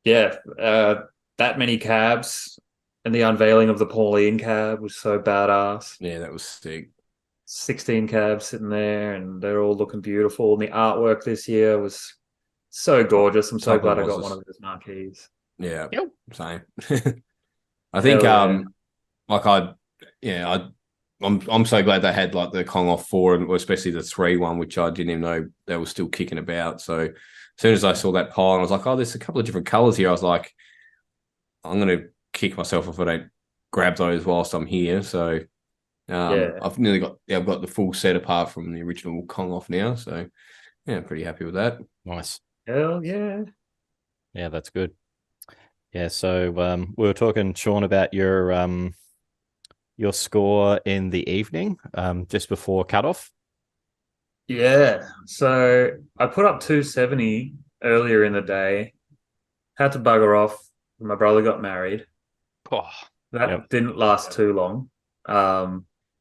That many cabs, and the unveiling of the Pauline cab was so badass. Yeah, that was sick. 16 cabs sitting there, and they're all looking beautiful. And the artwork this year was so gorgeous. I'm so glad I got one of those marquees. Yeah, same. I think, I I'm so glad they had like the Kong off 4 and especially the 3 one, which I didn't even know they were still kicking about. So as soon as I saw that pile, I was like, oh, there's a couple of different colors here. I was like, I'm gonna kick myself if I don't grab those whilst I'm here. So I've got the full set apart from the original Kong off now. So yeah, I'm pretty happy with that. Nice. Hell yeah. Yeah, that's good. Yeah, so we were talking, Shaun, about your score in the evening, just before cutoff. Yeah. So I put up 270 earlier in the day. Had to bugger off. My brother got married. Oh, That didn't last too long.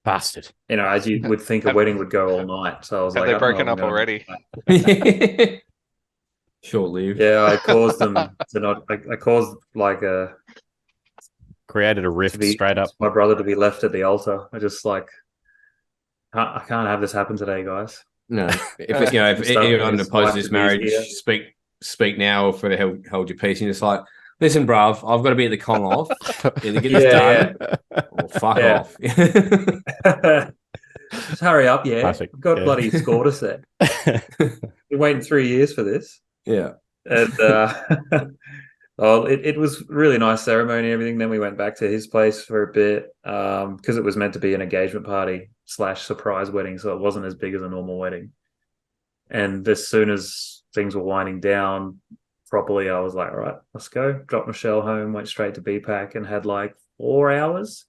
Bastard. You know, as you would think a wedding would go all night. So I was have like, they broken up already? Short-lived. Yeah, I caused them to not. I caused like Created a rift straight up. my brother to be left at the altar. I just like, I can't have this happen today, guys. No, if anyone opposes this marriage, speak now or for hold your peace. And it's like, listen, bruv, I've got to be at the Kong off. Either get this done or fuck off. Just hurry up, Classic. I've got bloody score to set. Been waiting 3 years for this. Yeah. And it was really nice ceremony and everything. Then we went back to his place for a bit because it was meant to be an engagement party / surprise wedding, so it wasn't as big as a normal wedding. And as soon as things were winding down properly, I was like, all right, let's go. Dropped Michelle home, went straight to BPAC and had like 4 hours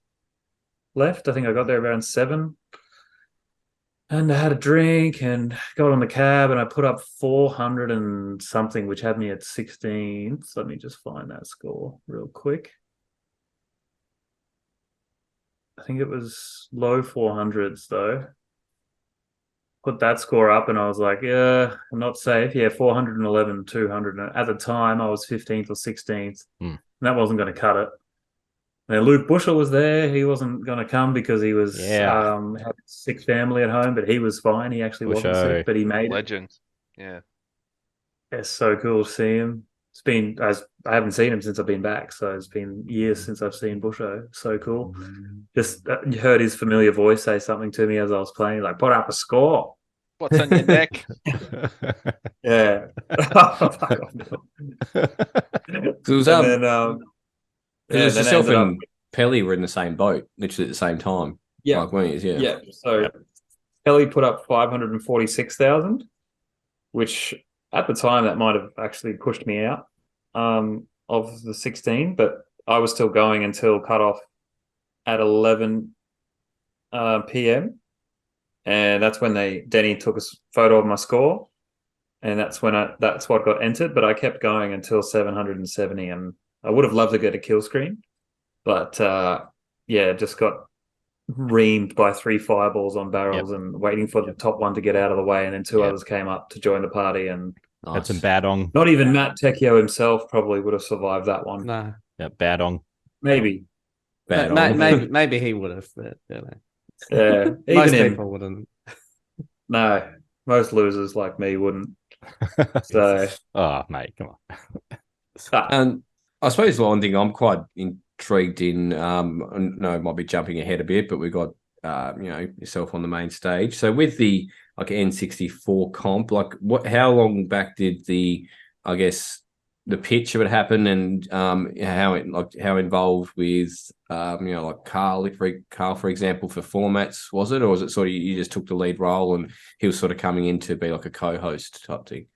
left. I think I got there around 7. And I had a drink and got on the cab and I put up 400 and something, which had me at 16th. Let me just find that score real quick. I think it was low 400s though. Put that score up and I was like, yeah, I'm not safe. Yeah, 411, 200. At the time, I was 15th or 16th. And that wasn't going to cut it. Now, Luke Bushell was there. He wasn't going to come because he was had a sick family at home, but he was fine. He actually wasn't sick, but he made legend. it. Yeah. It's so cool to see him. It's been, I haven't seen him since I've been back, so it's been years since I've seen Busho. So cool. Just heard his familiar voice say something to me as I was playing, like, put up a score. What's on your deck? Yeah. Fuck off. It was yourself and Pelly were in the same boat, literally at the same time. Yeah. Like, weren't you? Yeah. So Pelly put up 546,000, which at the time that might have actually pushed me out of the 16, but I was still going until cutoff at 11 p.m. And that's when Denny took a photo of my score, and that's what got entered. But I kept going until 770, and I would have loved to get a Killscreen, but just got reamed by 3 fireballs on barrels and waiting for the top one to get out of the way, and then 2 others came up to join the party, and had some bad on. Not even Matt Tecchio himself probably would have survived that one. No, bad on. Maybe bad on. Maybe he would have, but yeah, most people wouldn't. No, most losers like me wouldn't. So, oh mate, come on. And I suppose one thing I'm quite intrigued in, no, it might be jumping ahead a bit, but we've got yourself on the main stage. So with the like N64 comp, like how long back did the pitch of it happen, and how involved with like Carl, for example, for formats was it, or was it sort of you just took the lead role and he was sort of coming in to be like a co-host type thing?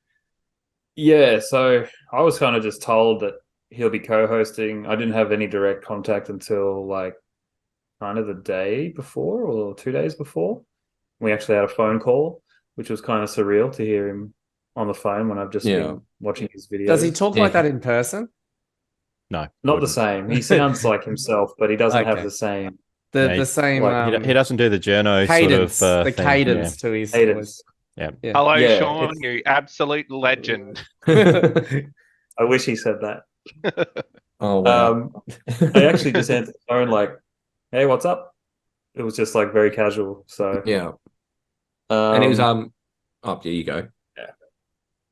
Yeah, so I was kind of just told that he'll be co-hosting. I didn't have any direct contact until like kind of the day before or 2 days before. We actually had a phone call, which was kind of surreal to hear him on the phone when I've just been watching his videos. Does he talk like that in person? No, not the same. He sounds like himself, but he doesn't have the same. The same. Like, he doesn't do the journo cadence, sort of the thing. cadence to his cadence. Yeah. Hello, Shaun, you absolute legend. I wish he said that. Oh wow. I actually just answered the phone like, "Hey, what's up?" It was just like very casual. So yeah. And it was there you go.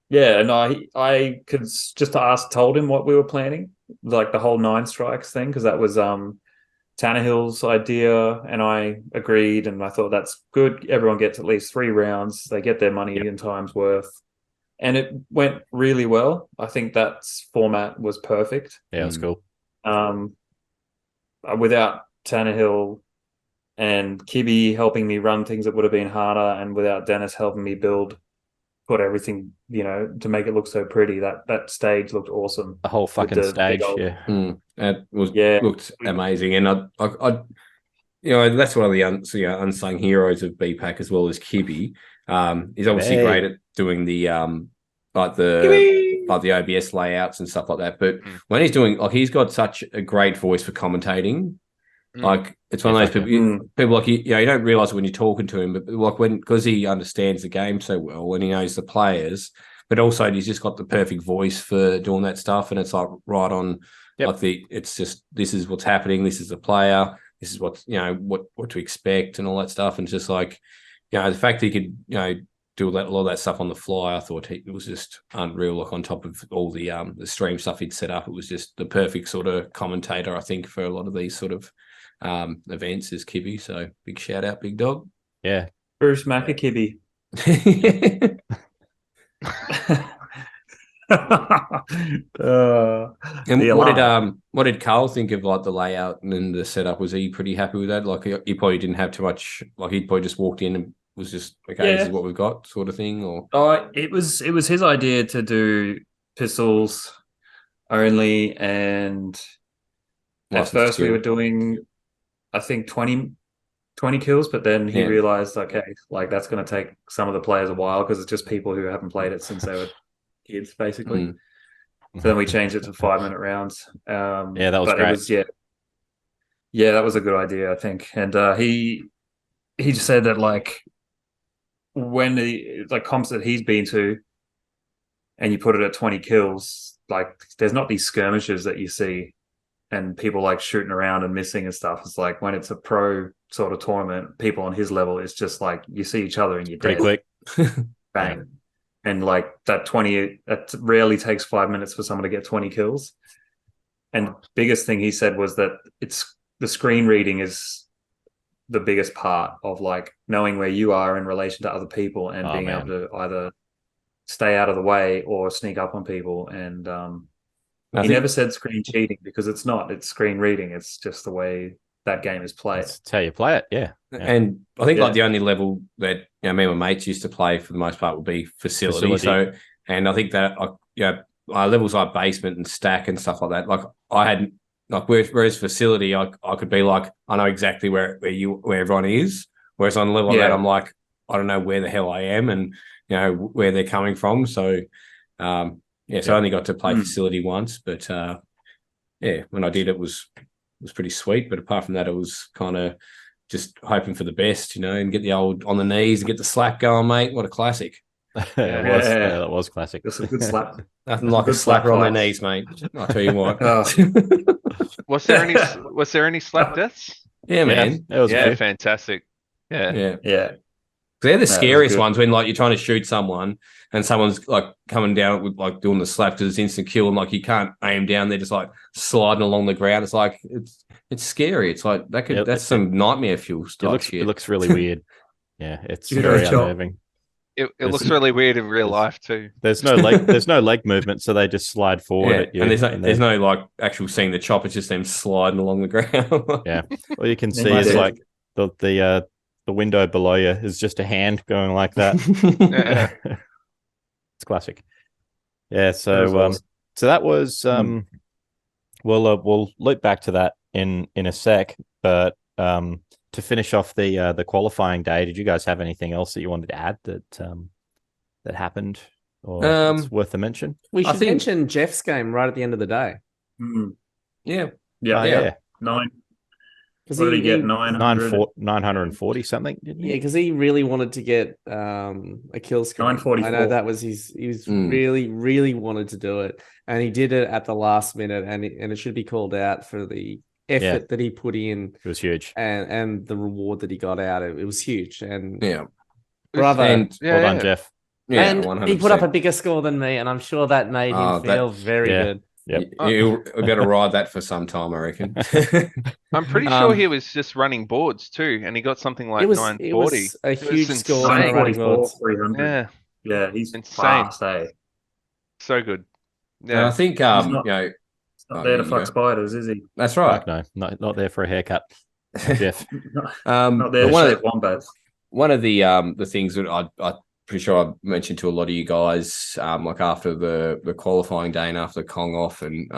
Yeah, and I could just told him what we were planning, like the whole 9 strikes thing, because that was Tannehill's idea, and I agreed, and I thought that's good. Everyone gets at least 3 rounds. They get their money in time's worth. And it went really well. I think that format was perfect. Yeah, it was cool. Without Tannehill and Kibby helping me run things that would have been harder, and without Dennis helping me put everything, to make it look so pretty, that stage looked awesome. The whole fucking stage, It looked amazing. And I that's one of the unsung heroes of BPAC as well as Kibby. He's obviously great at doing the the OBS layouts and stuff like that. But when he's doing, he's got such a great voice for commentating. Like, it's one of those people like, you don't realize it when you're talking to him, but like because he understands the game so well and he knows the players, but also he's just got the perfect voice for doing that stuff. And it's like right on, it's just, this is what's happening. This is the player. This is what to expect and all that stuff. And just like, the fact that he could, do a lot of that stuff on the fly, I thought it was just unreal. Like, on top of all the stream stuff he'd set up, it was just the perfect sort of commentator, I think, for a lot of these sort of events is Kibby. So big shout out, big dog. Yeah. Bruce Mackakibby. And what did Carl think of like the layout and the setup? Was he pretty happy with that? Like, he probably didn't have too much, like he probably just walked in and was just, okay, this is what we've got, sort of thing? Or it was his idea to do pistols only, and at first we were doing, I think, 20 kills, but then he realized, okay, like that's going to take some of the players a while because it's just people who haven't played it since they were kids, basically. So then we changed it to 5-minute rounds. That was great. It was, that was a good idea, I think. And he just said that, like, when comps that he's been to, and you put it at 20 kills, like, there's not these skirmishes that you see and people like shooting around and missing and stuff. It's like when it's a pro sort of tournament, people on his level, it's just like you see each other and you're pretty dead. quick. Bang. And like that rarely takes 5 minutes for someone to get 20 kills. And the biggest thing he said was that it's the screen reading is the biggest part of like knowing where you are in relation to other people and being able to either stay out of the way or sneak up on people. And he never said screen cheating, because it's not. It's screen reading. It's just the way that game is played. That's how you play it, yeah. And I think like the only level that me and my mates used to play for the most part would be facility. So, and I think that levels like basement and stack and stuff like that. Like I had like whereas facility, I could be like, I know exactly where everyone is. Whereas on level that, I'm like, I don't know where the hell I am and where they're coming from. So so I only got to play facility once, but when I did, it was pretty sweet. But apart from that, it was kind of just hoping for the best, and get the old on the knees and get the slap going, mate. What a classic! That was classic. That's a good slap. Nothing like a slapper on their knees, mate. I'll tell you what. Was there any slap deaths? Yeah, man. That was good. Fantastic. Yeah. They're the scariest ones when like you're trying to shoot someone and someone's like coming down with like doing the slap because it's instant kill and like you can't aim down. They're just like sliding along the ground. It's like it's scary. It's like that's some nightmare fuel stuff. It looks really weird. Yeah, it's very unnerving. It looks really weird in real life too. There's no leg movement, so they just slide forward at you. And there's no like actual seeing the chop. It's just them sliding along the ground. Yeah, all you can see is like the window below you is just a hand going like that. It's classic. Yeah, so that was we'll loop back to that in a sec, but to finish off the qualifying day, did you guys have anything else that you wanted to add that happened or it's worth a mention? We should mention Geoff's game right at the end of the day. Yeah. 9. What did he get? 940 something, didn't he? Yeah, because he really wanted to get a kill screen. 944. I know that was he was really, really wanted to do it. And he did it at the last minute, and it should be called out for the effort that he put in. It was huge. And the reward that he got out of it was huge. And bravo. And well done, Geoff. Yeah, and 100%. He put up a bigger score than me, and I'm sure that made him feel very good. Yep. We better ride that for some time, I reckon. I'm pretty sure he was just running boards too, and he got something like 940. It was a huge score for insane. running boards. 300. Yeah, he's insane. fast, eh? So good. Yeah, and I think not there to fuck spiders, is he? That's right. Fuck no, not there for a haircut. Geoff. Not there to shave wombats. One of the things that I'm pretty sure I mentioned to a lot of you guys, like after the qualifying day and after the Kong off, and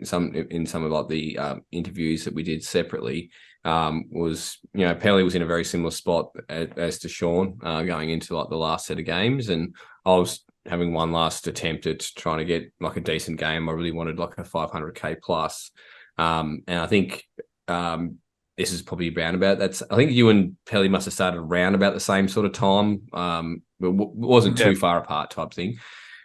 some of like the interviews that we did separately, was Pelly was in a very similar spot as to Shaun going into like the last set of games, and I was having one last attempt at trying to get like a decent game. I really wanted like a 500k plus, and I think this is probably around about I think you and Pelly must have started around about the same sort of time. It wasn't too far apart type thing.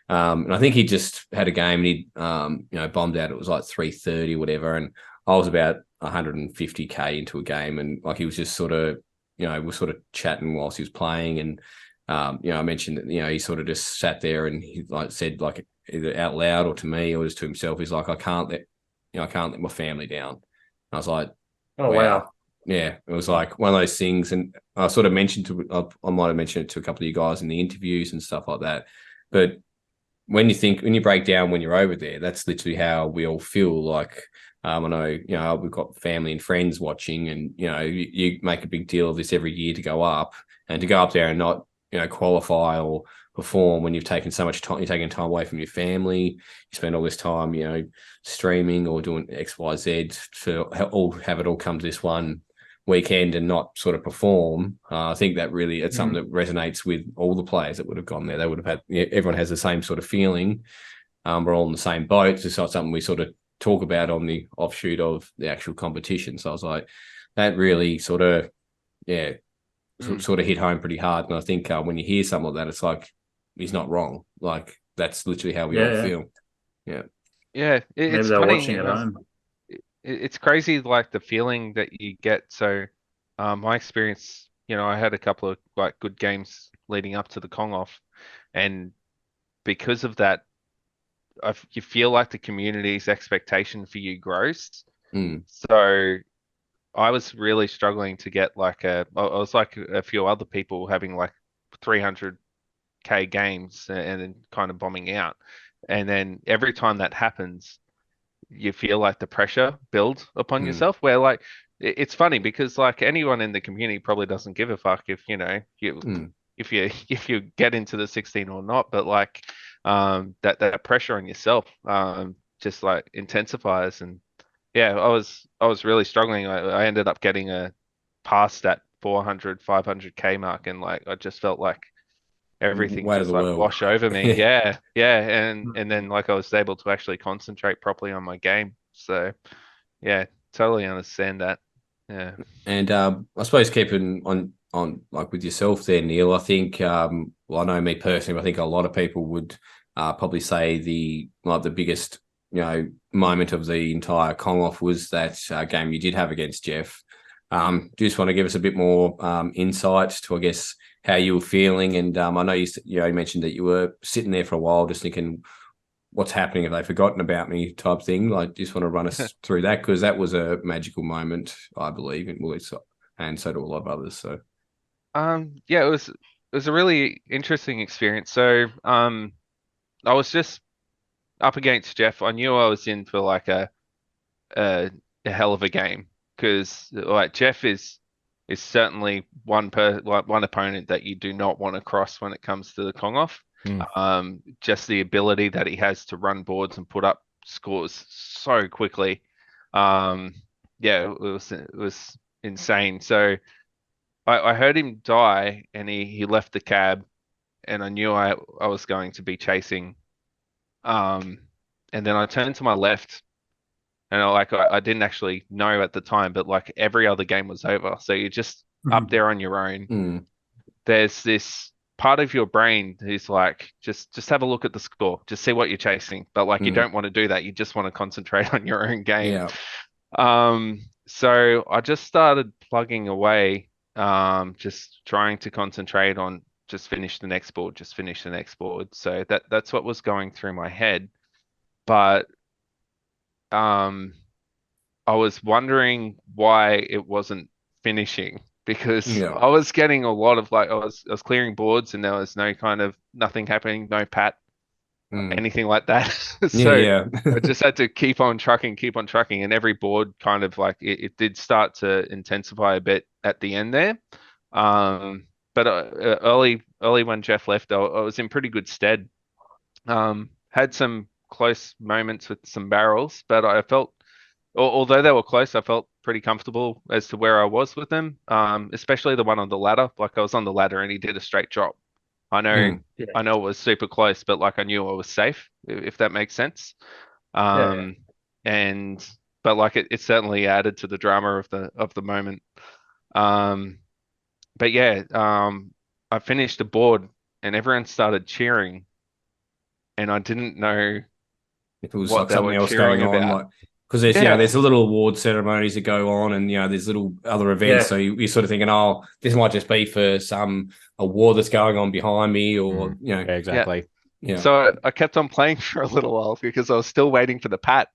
And I think he just had a game and he bombed out. It was like 330 or whatever. And I was about 150k into a game, and like he was just sort of, we're sort of chatting whilst he was playing. And I mentioned that, he sort of just sat there and he like said like either out loud or to me or just to himself, he's like, I can't let my family down. And I was like, oh wow. Yeah, it was like one of those things, and I sort of I might have mentioned it to a couple of you guys in the interviews and stuff like that. But when you break down when you're over there, that's literally how we all feel. Like I know, we've got family and friends watching, and you make a big deal of this every year to go up, and to go up there and not qualify or perform when you've taken so much time, you're taking time away from your family. You spend all this time, streaming or doing X, Y, Z to have it all come to this one weekend and not sort of perform. I think that really it's something that resonates with all the players that would have gone there. They would have had everyone has the same sort of feeling. We're all in the same boat. It's just not something we sort of talk about on the offshoot of the actual competition. So I was like, that really sort of sort of hit home pretty hard. And I think when you hear something like that, it's like he's not wrong. Like that's literally how we all feel. Yeah. Yeah. Maybe they're watching at home. It's crazy, like the feeling that you get. So, my experience, I had a couple of like good games leading up to the Kong off, and because of that, you feel like the community's expectation for you grows. So, I was really struggling to get I was like a few other people having like 300k games and then kind of bombing out, and then every time that happens, you feel like the pressure build upon yourself, where like it's funny because like anyone in the community probably doesn't give a fuck if if you get into the 16 or not, but like that pressure on yourself just like intensifies. And yeah, I was really struggling. I ended up getting past that 500k mark, and like I just felt like everything just like wash over me. Yeah. And then like I was able to actually concentrate properly on my game. So yeah, totally understand that. Yeah. And I suppose keeping on like with yourself there, Neil, I think well, I know me personally, I think a lot of people would probably say the biggest moment of the entire Kong off was that game you did have against Geoff. Do you just want to give us a bit more insight to, I guess, how you were feeling? And I know you mentioned that you were sitting there for a while just thinking, what's happening? Have they forgotten about me type thing? Like, just want to run us through that, because that was a magical moment, I believe, and so do a lot of others. So, yeah, it was a really interesting experience. So, I was just up against Geoff. I knew I was in for like a hell of a game, because like Geoff is certainly one opponent that you do not want to cross when it comes to the Kong off. Just the ability that he has to run boards and put up scores so quickly. It was insane. So I heard him die, and he left the cab, and I knew I was going to be chasing. And then I turned to my left, and I didn't actually know at the time, but like every other game was over. So you're just up there on your own. There's this part of your brain who's like, just have a look at the score, just see what you're chasing. But like you don't want to do that. You just want to concentrate on your own game. Yeah. So I just started plugging away, just trying to concentrate on just finish the next board. So that's what was going through my head. But I was wondering why it wasn't finishing because I was getting a lot of I was clearing boards and there was nothing happening, no pat, anything like that. So I just had to keep on trucking, and every board kind of it did start to intensify a bit at the end there. But early when Geoff left, I was in pretty good stead. Had some close moments with some barrels, but I felt, although they were close, I felt pretty comfortable as to where I was with them. Especially the one on the ladder. I was on the ladder and he did a straight drop. I know it was super close, but I knew I was safe, if that makes sense. But it certainly added to the drama of the moment. But yeah, I finished the board and everyone started cheering, and I didn't know if it was something else going on, because there's a little award ceremonies that go on, and there's little other events. So you're sort of thinking, oh, this might just be for some award that's going on behind me, or exactly. Yeah. So I kept on playing for a little while because I was still waiting for the pat,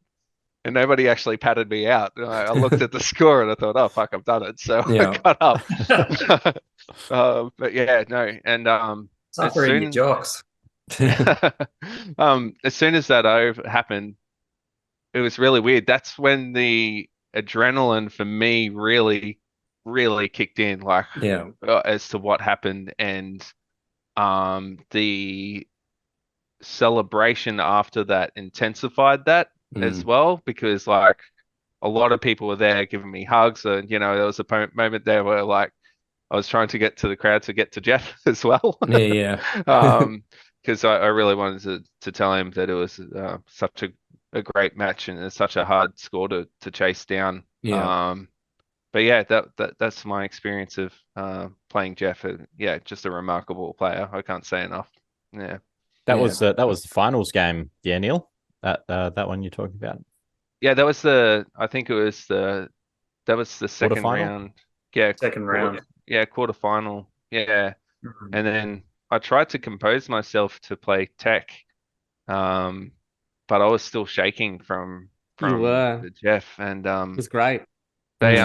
and nobody actually patted me out. I looked at the score and I thought, oh fuck, I've done it. So I got up. But yeah, no, and suffering your jocks. As soon as that happened, it was really weird. That's when the adrenaline for me really, really kicked in, as to what happened, and the celebration after that intensified that as well, because a lot of people were there giving me hugs, and there was a moment there where I was trying to get to the crowd to get to Geoff as well. Because I really wanted to tell him that it was such a great match and it's such a hard score to chase down. But yeah, that's my experience of playing Geoff. Just a remarkable player. I can't say enough. Yeah. That was the finals game, Neil. That one you're talking about. Yeah, that was I think it was the second round. Yeah, second round. Yeah, quarterfinal. Yeah. And then I tried to compose myself to play tech, but I was still shaking from the Geoff, and it was great. They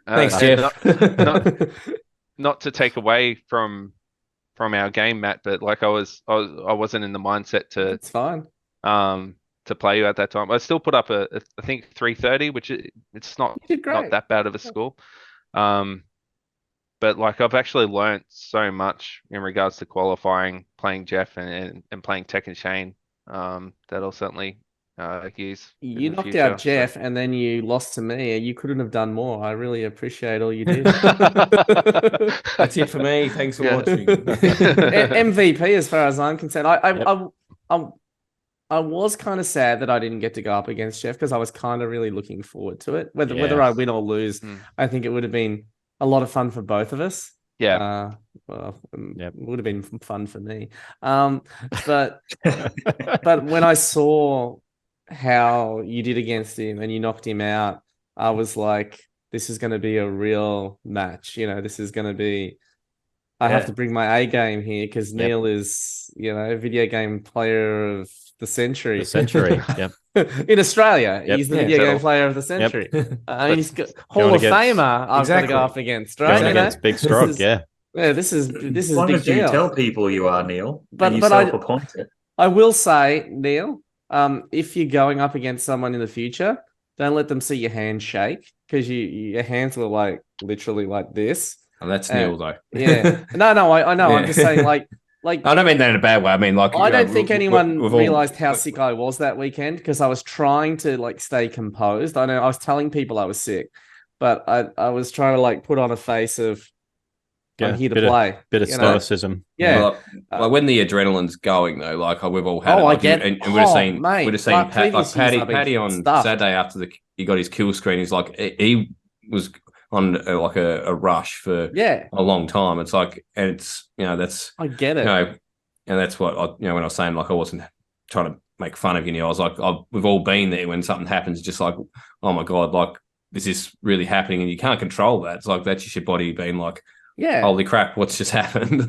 thanks, Geoff. Not to take away from our game, Matt, but I wasn't in the mindset to. It's fine. To play you at that time. I still put up I think 330, which it's not that bad of a score. But I've actually learnt so much in regards to qualifying, playing Geoff and playing Tech and Shane, that I'll certainly use. You knocked out Geoff and then you lost to me. You couldn't have done more. I really appreciate all you did. That's it for me. Thanks for watching. MVP as far as I'm concerned. I was kind of sad that I didn't get to go up against Geoff because I was kind of really looking forward to it. Whether I win or lose, I think it would have been a lot of fun for both of us. Yeah. It would have been fun for me. But when I saw how you did against him and you knocked him out, I was like, this is going to be a real match. This is going to be. I have to bring my A game here because Neil is, video game player of the century. Yep. In Australia, he's the video game player of the century. He's got Hall of Famer. I've got to go up against, right? Going against Big Stroke, this is as long as you tell people you are, Neil, but you self-appointed. I will say, Neil, if you're going up against someone in the future, don't let them see your hand shake because your hands were literally like this. And that's Neil, though. Yeah. No, I know. I'm just saying, I don't mean that in a bad way. I mean, I don't think anyone realized how sick I was that weekend because I was trying to stay composed. I know I was telling people I was sick, but I was trying to put on a face of I'm here to play. Bit of stoicism. Yeah. When the adrenaline's going though, we've all had. I get. And we'd have seen Paddy on Saturday after he got his kill screen. He's he was on a rush for a long time. It's and it's that's I get it. And that's what when I was saying I wasn't trying to make fun of you. I was we've all been there when something happens. Just oh my god, this is really happening, and you can't control that. It's that's just your body being holy crap, what's just happened?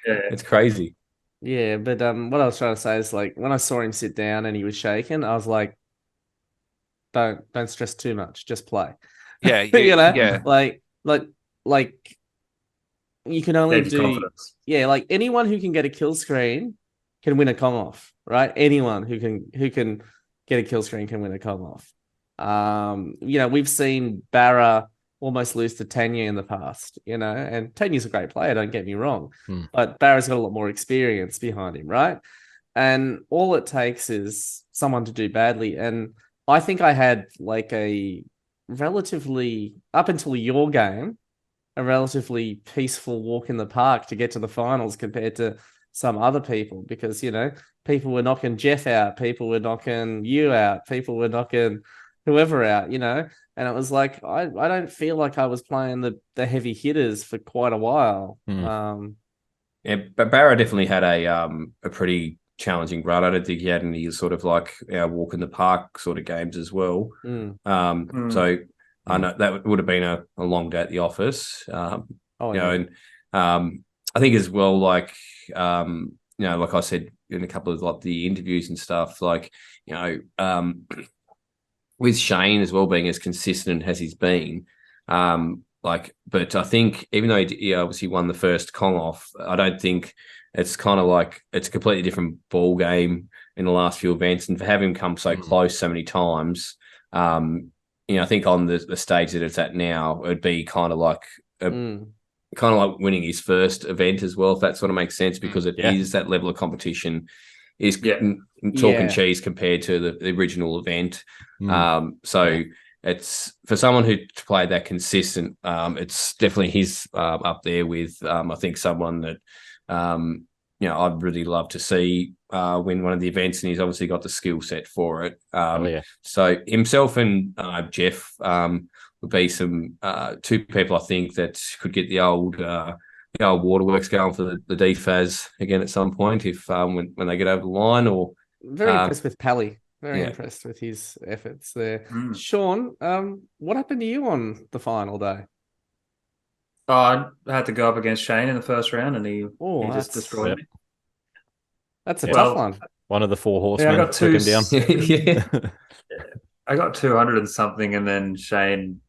It's crazy. Yeah, but what I was trying to say is when I saw him sit down and he was shaking, I was like, don't stress too much. Just play. Yeah, You know, yeah. like you can only do confidence. Yeah, like anyone who can get a kill screen can win a Kong off, right? Anyone who can get a kill screen can win a Kong off. You know, we've seen Barra almost lose to Tanya in the past, you know, and Tanya's a great player, don't get me wrong. But Barra's got a lot more experience behind him, right? And all it takes is someone to do badly. And I think I had like a relatively, up until your game, a relatively peaceful walk in the park to get to the finals compared to some other people, because, you know, people were knocking Geoff out, people were knocking you out, people were knocking whoever out, you know, and it was like, I don't feel like I was playing the heavy hitters for quite a while. Yeah, but Barra definitely had a pretty challenging run. I don't think he had any sort of like walk in the park sort of games as well. So I know that would have been a long day at the office. You know, and I think as well, like you know, like I said in a couple of like the interviews and stuff, like, you know, with Shane as well being as consistent as he's been, like, but I think even though he obviously won the first Kong off, I don't think it's kind of like it's a completely different ball game in the last few events, and for having him come so close so many times, you know, I think on the stage that it's at now, it'd be kind of like winning his first event as well, if that sort of makes sense, because it is that level of competition is talking cheese compared to the original event. So it's for someone who played that consistent, it's definitely his up there with I think someone that you know, I'd really love to see win one of the events, and he's obviously got the skill set for it. So himself and Geoff would be some two people I think that could get the old waterworks going for the DFAS again at some point if when they get over the line. Or very impressed with Pelly. Very impressed with his efforts there. Shaun, what happened to you on the final day? I had to go up against Shane in the first round, and he just destroyed me. That's a tough one. One of the four horsemen took him down. I got 200 and something, and then Shane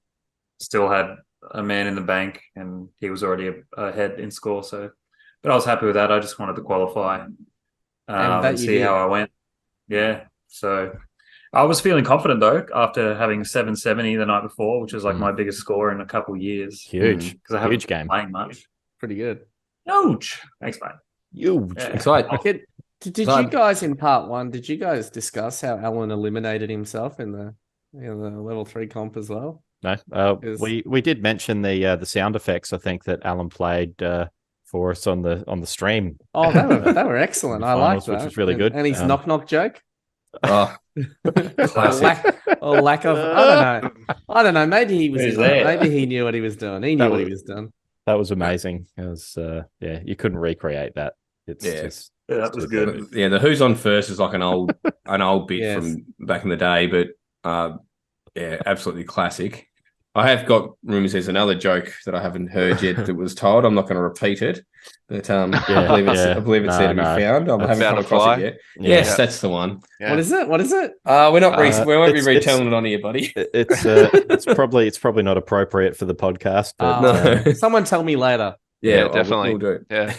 still had a man in the bank, and he was already ahead in score. So, but I was happy with that. I just wanted to qualify and see how I went. Yeah. So I was feeling confident though after having 770 the night before, which was like my biggest score in a couple of years. Huge, because I haven't huge game. Playing much. Pretty good. Huge. Thanks, mate. Huge. Yeah. Exciting. Did you guys in part one? Did you guys discuss how Alan eliminated himself in the level 3 comp as well? No, we did mention the sound effects. I think that Alan played for us on the stream. Oh, they were excellent. I like that, which was really good. And his knock joke. Oh, lack of I don't know. Maybe he was maybe he knew what he was doing. He knew what he was doing. That was amazing. It was you couldn't recreate that. It's just that was good. Yeah, the who's on first is like an old bit from back in the day, but absolutely classic. I have got rumors there's another joke that I haven't heard yet that was told. I'm not going to repeat it, but I believe it's there to be found. I haven't come across it yet. Yes, that's the one. Yeah. What is it? We won't be retelling it on here, buddy. It's probably not appropriate for the podcast. But, no. Someone tell me later. Yeah, definitely. We'll do. Yeah.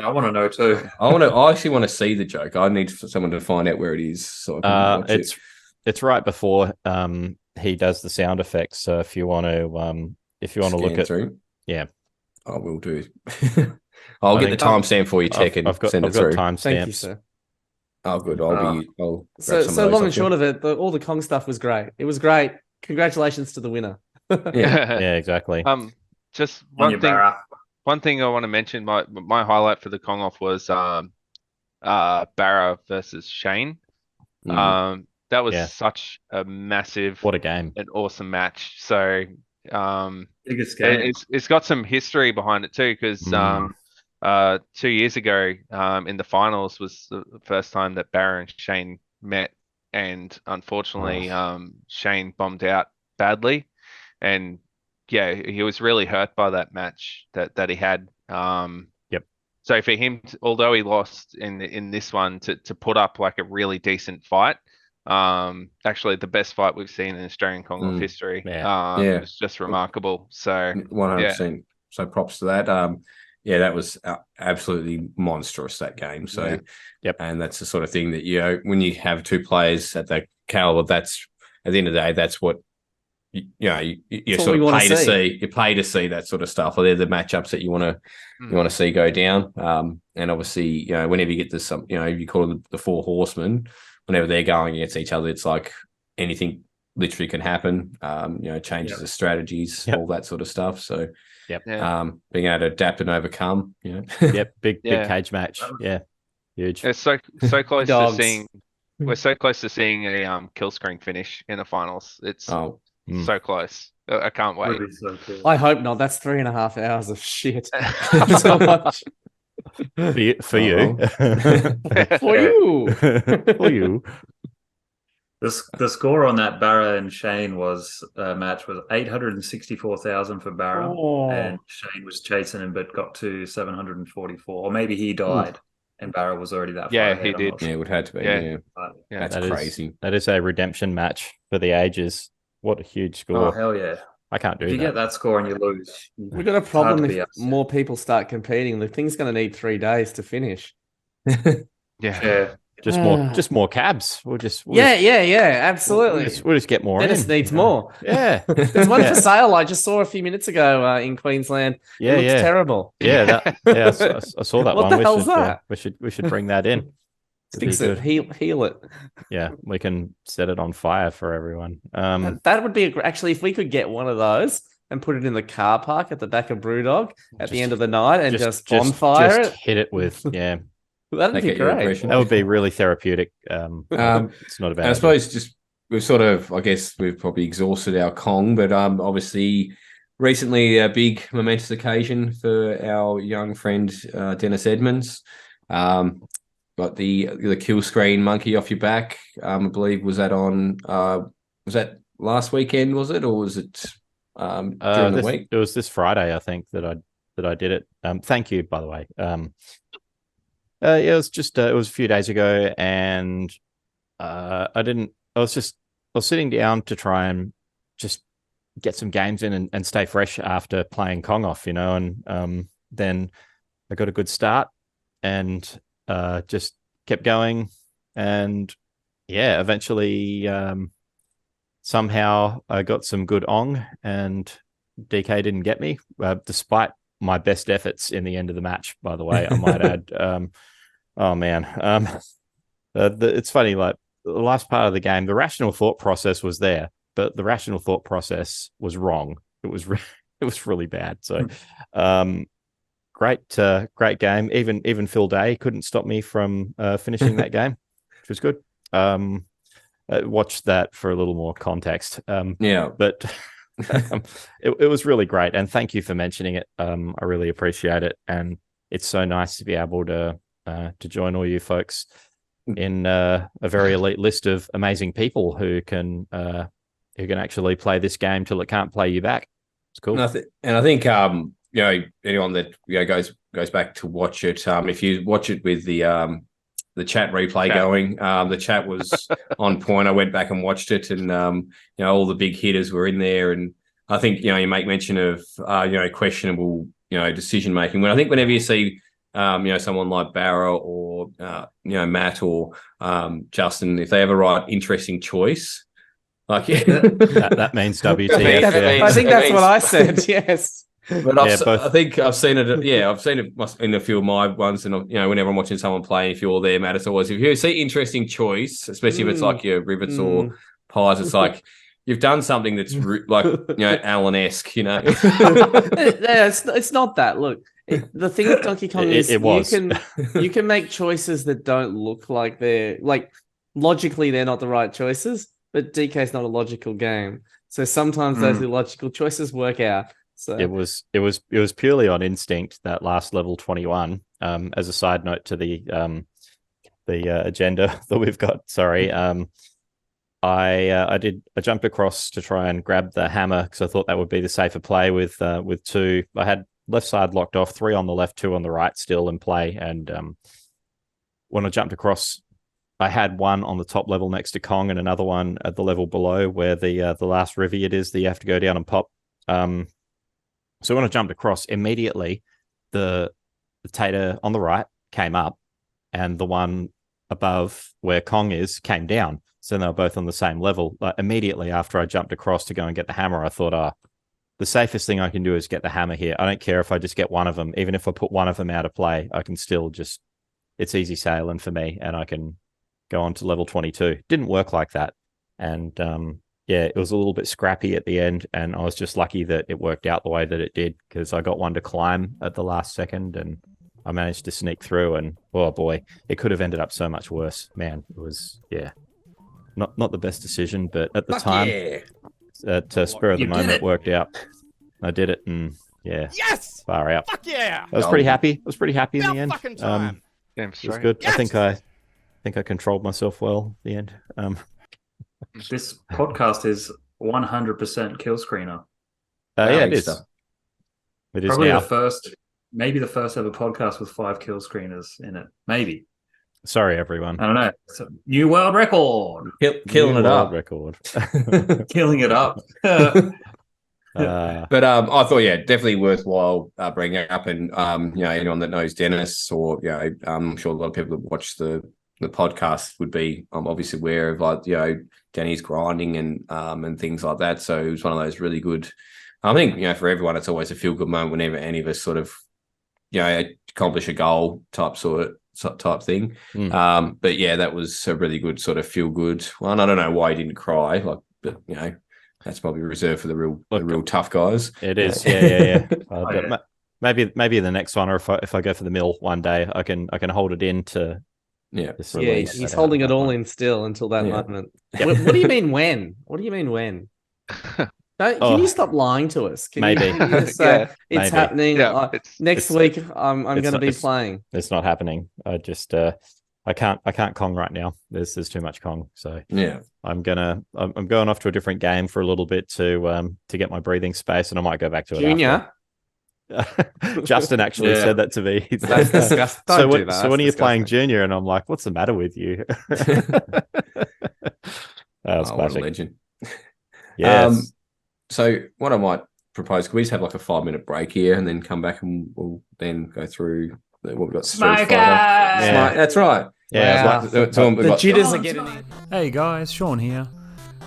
I want to know too. I actually want to see the joke. I need someone to find out where it is. So I can watch it. It's right before he does the sound effects. So if you want to look at through. Yeah, I will do. I'll get the timestamp for you, Tech, and send it through. Timestamps. Thank you, sir. Oh, good. So long and short of it, all the Kong stuff was great. It was great. Congratulations to the winner. yeah, exactly. Just one thing I want to mention. My highlight for the Kong off was Barra versus Shane. That was such a massive, what a game, an awesome match. So biggest game. It's got some history behind it too, because 2 years ago in the finals was the first time that Barra and Shane met, and unfortunately Shane bombed out badly, and he was really hurt by that match that he had. So for him, although he lost in this one, to put up like a really decent fight Actually, the best fight we've seen in Australian Kong history. Yeah. It's just remarkable. So 100%. So props to that. That was absolutely monstrous, that game. So, and that's the sort of thing that, when you have two players at that caliber, that's at the end of the day, that's what you sort of pay to see. You pay to see that sort of stuff. Or they're the matchups that you want to see go down. And obviously, whenever you get this, you call them the four horsemen. Whenever they're going against each other, it's like anything literally can happen. Changes the strategies, all that sort of stuff. So, being able to adapt and overcome. Big cage match. Yeah, huge. It's so close to seeing. We're so close to seeing a Killscreen finish in the finals. It's so close. I can't wait. So cool. I hope not. That's 3.5 hours of shit. So much. For you. For you. For you. The score on that Barra and Shane match was 864,000 for Barra, and Shane was chasing him but got to 744, or maybe he died and Barra was already that far ahead. He did. Yeah, it would have to be. Yeah. That's crazy. That is a redemption match for the ages. What a huge score! Oh hell yeah! I can't do if that. you get that score and you lose, we've got a problem if more people start competing. The thing's going to need 3 days to finish. Yeah. Just more cabs. We'll absolutely. We'll just get more. Dennis needs more. Yeah, there's one for sale. I just saw a few minutes ago in Queensland. It looks terrible. Yeah, I saw that what one. What the hell's that? We should bring that in. Fix it. Heal it. Yeah, we can set it on fire for everyone. That would be actually if we could get one of those and put it in the car park at the back of Brewdog at the end of the night and just bonfire it. Hit it with That'd be great. That would be really therapeutic. It's not about. I suppose we've probably exhausted our Kong, but obviously recently a big momentous occasion for our young friend Dennis Edmonds. Got the Killscreen monkey off your back. I believe was that last weekend? Was it, or was it during the week? It was this Friday, I think that I did it. Thank you, by the way. It was just it was a few days ago, and I was sitting down to try and just get some games in and stay fresh after playing Kong off, and then I got a good start and just kept going, and eventually somehow I got some good ong, and DK didn't get me, despite my best efforts in the end of the match, by the way, I might add. Oh man, it's funny. Like the last part of the game, the rational thought process was there, but the rational thought process was wrong. It was really bad. So, great game. Even Phil Day couldn't stop me from finishing that game, which was good. Watch that for a little more context. But it was really great, and thank you for mentioning it. I really appreciate it, and it's so nice to be able to join all you folks in a very elite list of amazing people who can actually play this game till it can't play you back. It's cool. And I think anyone that goes back to watch it, if you watch it with the chat replay going, the chat was on point. I went back and watched it, and all the big hitters were in there, and I think you make mention of questionable decision making. When I think whenever you see someone like Barra or Matt or Justin, if they have a right interesting choice, like that means WTF. I think that's what I said. Yes, but I think I've seen it. Yeah, I've seen it in a few of my ones, and whenever I'm watching someone play, if you're there, Matt, it's always if you see interesting choice, especially if it's like your rivets or pies, it's like. You've done something that's like Alan-esque, It's not that. Look, the thing with Donkey Kong is you can make choices that don't look like they're logically they're not the right choices, but DK is not a logical game, so sometimes those illogical choices work out. So it was purely on instinct, that last level 21. As a side note to the agenda that we've got, sorry. I jumped across to try and grab the hammer because I thought that would be the safer play with two. I had left side locked off, 3 on the left, 2 on the right still in play. And when I jumped across I had one on the top level next to Kong and another one at the level below where the last riviet is that you have to go down and pop. So when I jumped across, immediately the tater on the right came up and the one above where Kong is came down. So they were both on the same level. Immediately after I jumped across to go and get the hammer, I thought, the safest thing I can do is get the hammer here. I don't care if I just get one of them. Even if I put one of them out of play, I can still just, it's easy sailing for me and I can go on to level 22. Didn't work like that. And it was a little bit scrappy at the end. And I was just lucky that it worked out the way that it did because I got one to climb at the last second and I managed to sneak through. And oh boy, it could have ended up so much worse. Man, it was, not the best decision, but at the time, to spur of the moment, worked out. I did it, and yes, far out. Fuck yeah! I was pretty happy. In the end. Fucking time. It was good. Yes! I think I controlled myself well at the end. This podcast is 100% Killscreener. It is. It is probably now. Maybe the first ever podcast with 5 Killscreeners in it. Maybe. Sorry, everyone. I don't know. It's a new world record. Killing it up. Record. Killing it up. But I thought, definitely worthwhile bringing up. And, anyone that knows Dennis or, I'm sure a lot of people that watch the podcast would be obviously aware of, Denny's grinding and things like that. So it was one of those really good, I think, for everyone, it's always a feel-good moment whenever any of us sort of, accomplish a goal type thing. But that was a really good sort of feel good one. I don't know why he didn't cry, but that's probably reserved for the real tough guys. It is, maybe the next one, or if I go for the mill one day, I can hold it in to he's holding it all in still until that moment. What do you mean when? What do you mean when? Can you stop lying to us? Maybe. It's happening. Next week, I'm going to be playing. It's not happening. I just I can't Kong right now. There's too much Kong. So I'm going off to a different game for a little bit to get my breathing space, and I might go back to it. Junior. Justin actually said that to me. That's disgusting. So when are you playing Junior? And I'm like, what's the matter with you? That was classic. What a legend. Yes. So what I might propose, could we just have like a 5-minute break here and then come back and we'll then go through what we've got. Street Fighter. That's right. Yeah. The jitters are getting in. Hey guys, Shaun here.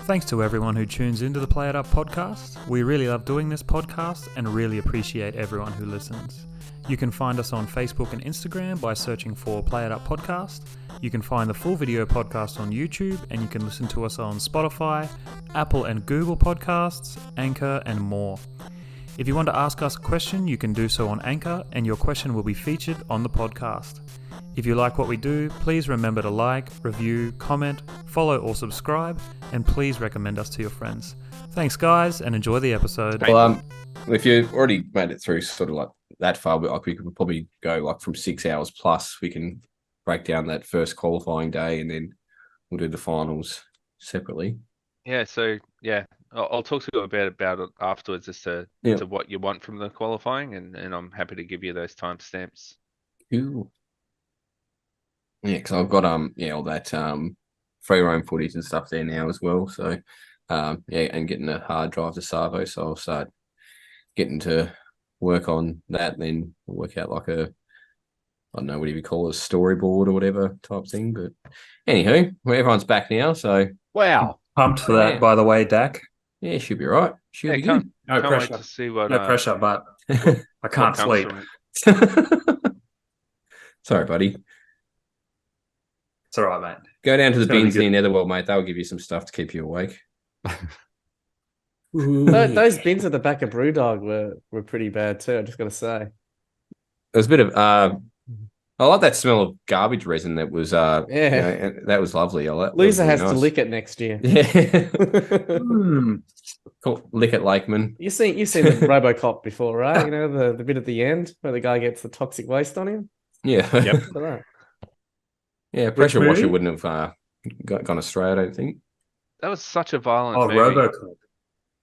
Thanks to everyone who tunes into the Play It Up podcast. We really love doing this podcast and really appreciate everyone who listens. You can find us on Facebook and Instagram by searching for Play It Up Podcast. You can find the full video podcast on YouTube, and you can listen to us on Spotify, Apple and Google Podcasts, Anchor, and more. If you want to ask us a question, you can do so on Anchor, and your question will be featured on the podcast. If you like what we do, please remember to like, review, comment, follow or subscribe, and please recommend us to your friends. Thanks guys, and enjoy the episode. Well, if you've already made it through sort of like that far, we could probably go like from 6 hours plus. We can break down that first qualifying day and then we'll do the finals separately. I'll talk to you about it afterwards as to what you want from the qualifying, and I'm happy to give you those timestamps. Cool. Yeah, because I've got all that free roam footage and stuff there now as well. So and getting a hard drive to Savo, so I'll start getting to work on that, and then work out like I don't know, what do you call it, a storyboard or whatever type thing. But anywho, everyone's back now, so wow, pumped for that. By the way, Dack. Yeah, should be right. Should be good. No pressure. To see what, no pressure, but I can't sleep. Sorry, buddy. It's all right, mate. Go down to the bins near Netherworld, mate. They'll give you some stuff to keep you awake. Those bins at the back of Brewdog were pretty bad too. I just got to say. There's a bit of I like that smell of garbage resin. That was that was lovely. Loser has to lick it next year. Yeah. Cool. Lick it, Lakeman. You've seen the Robocop before, right? You know the bit at the end where the guy gets the toxic waste on him. Yeah. Yep. Yeah, pressure washer wouldn't have gone astray, I don't think. That was such a violent movie.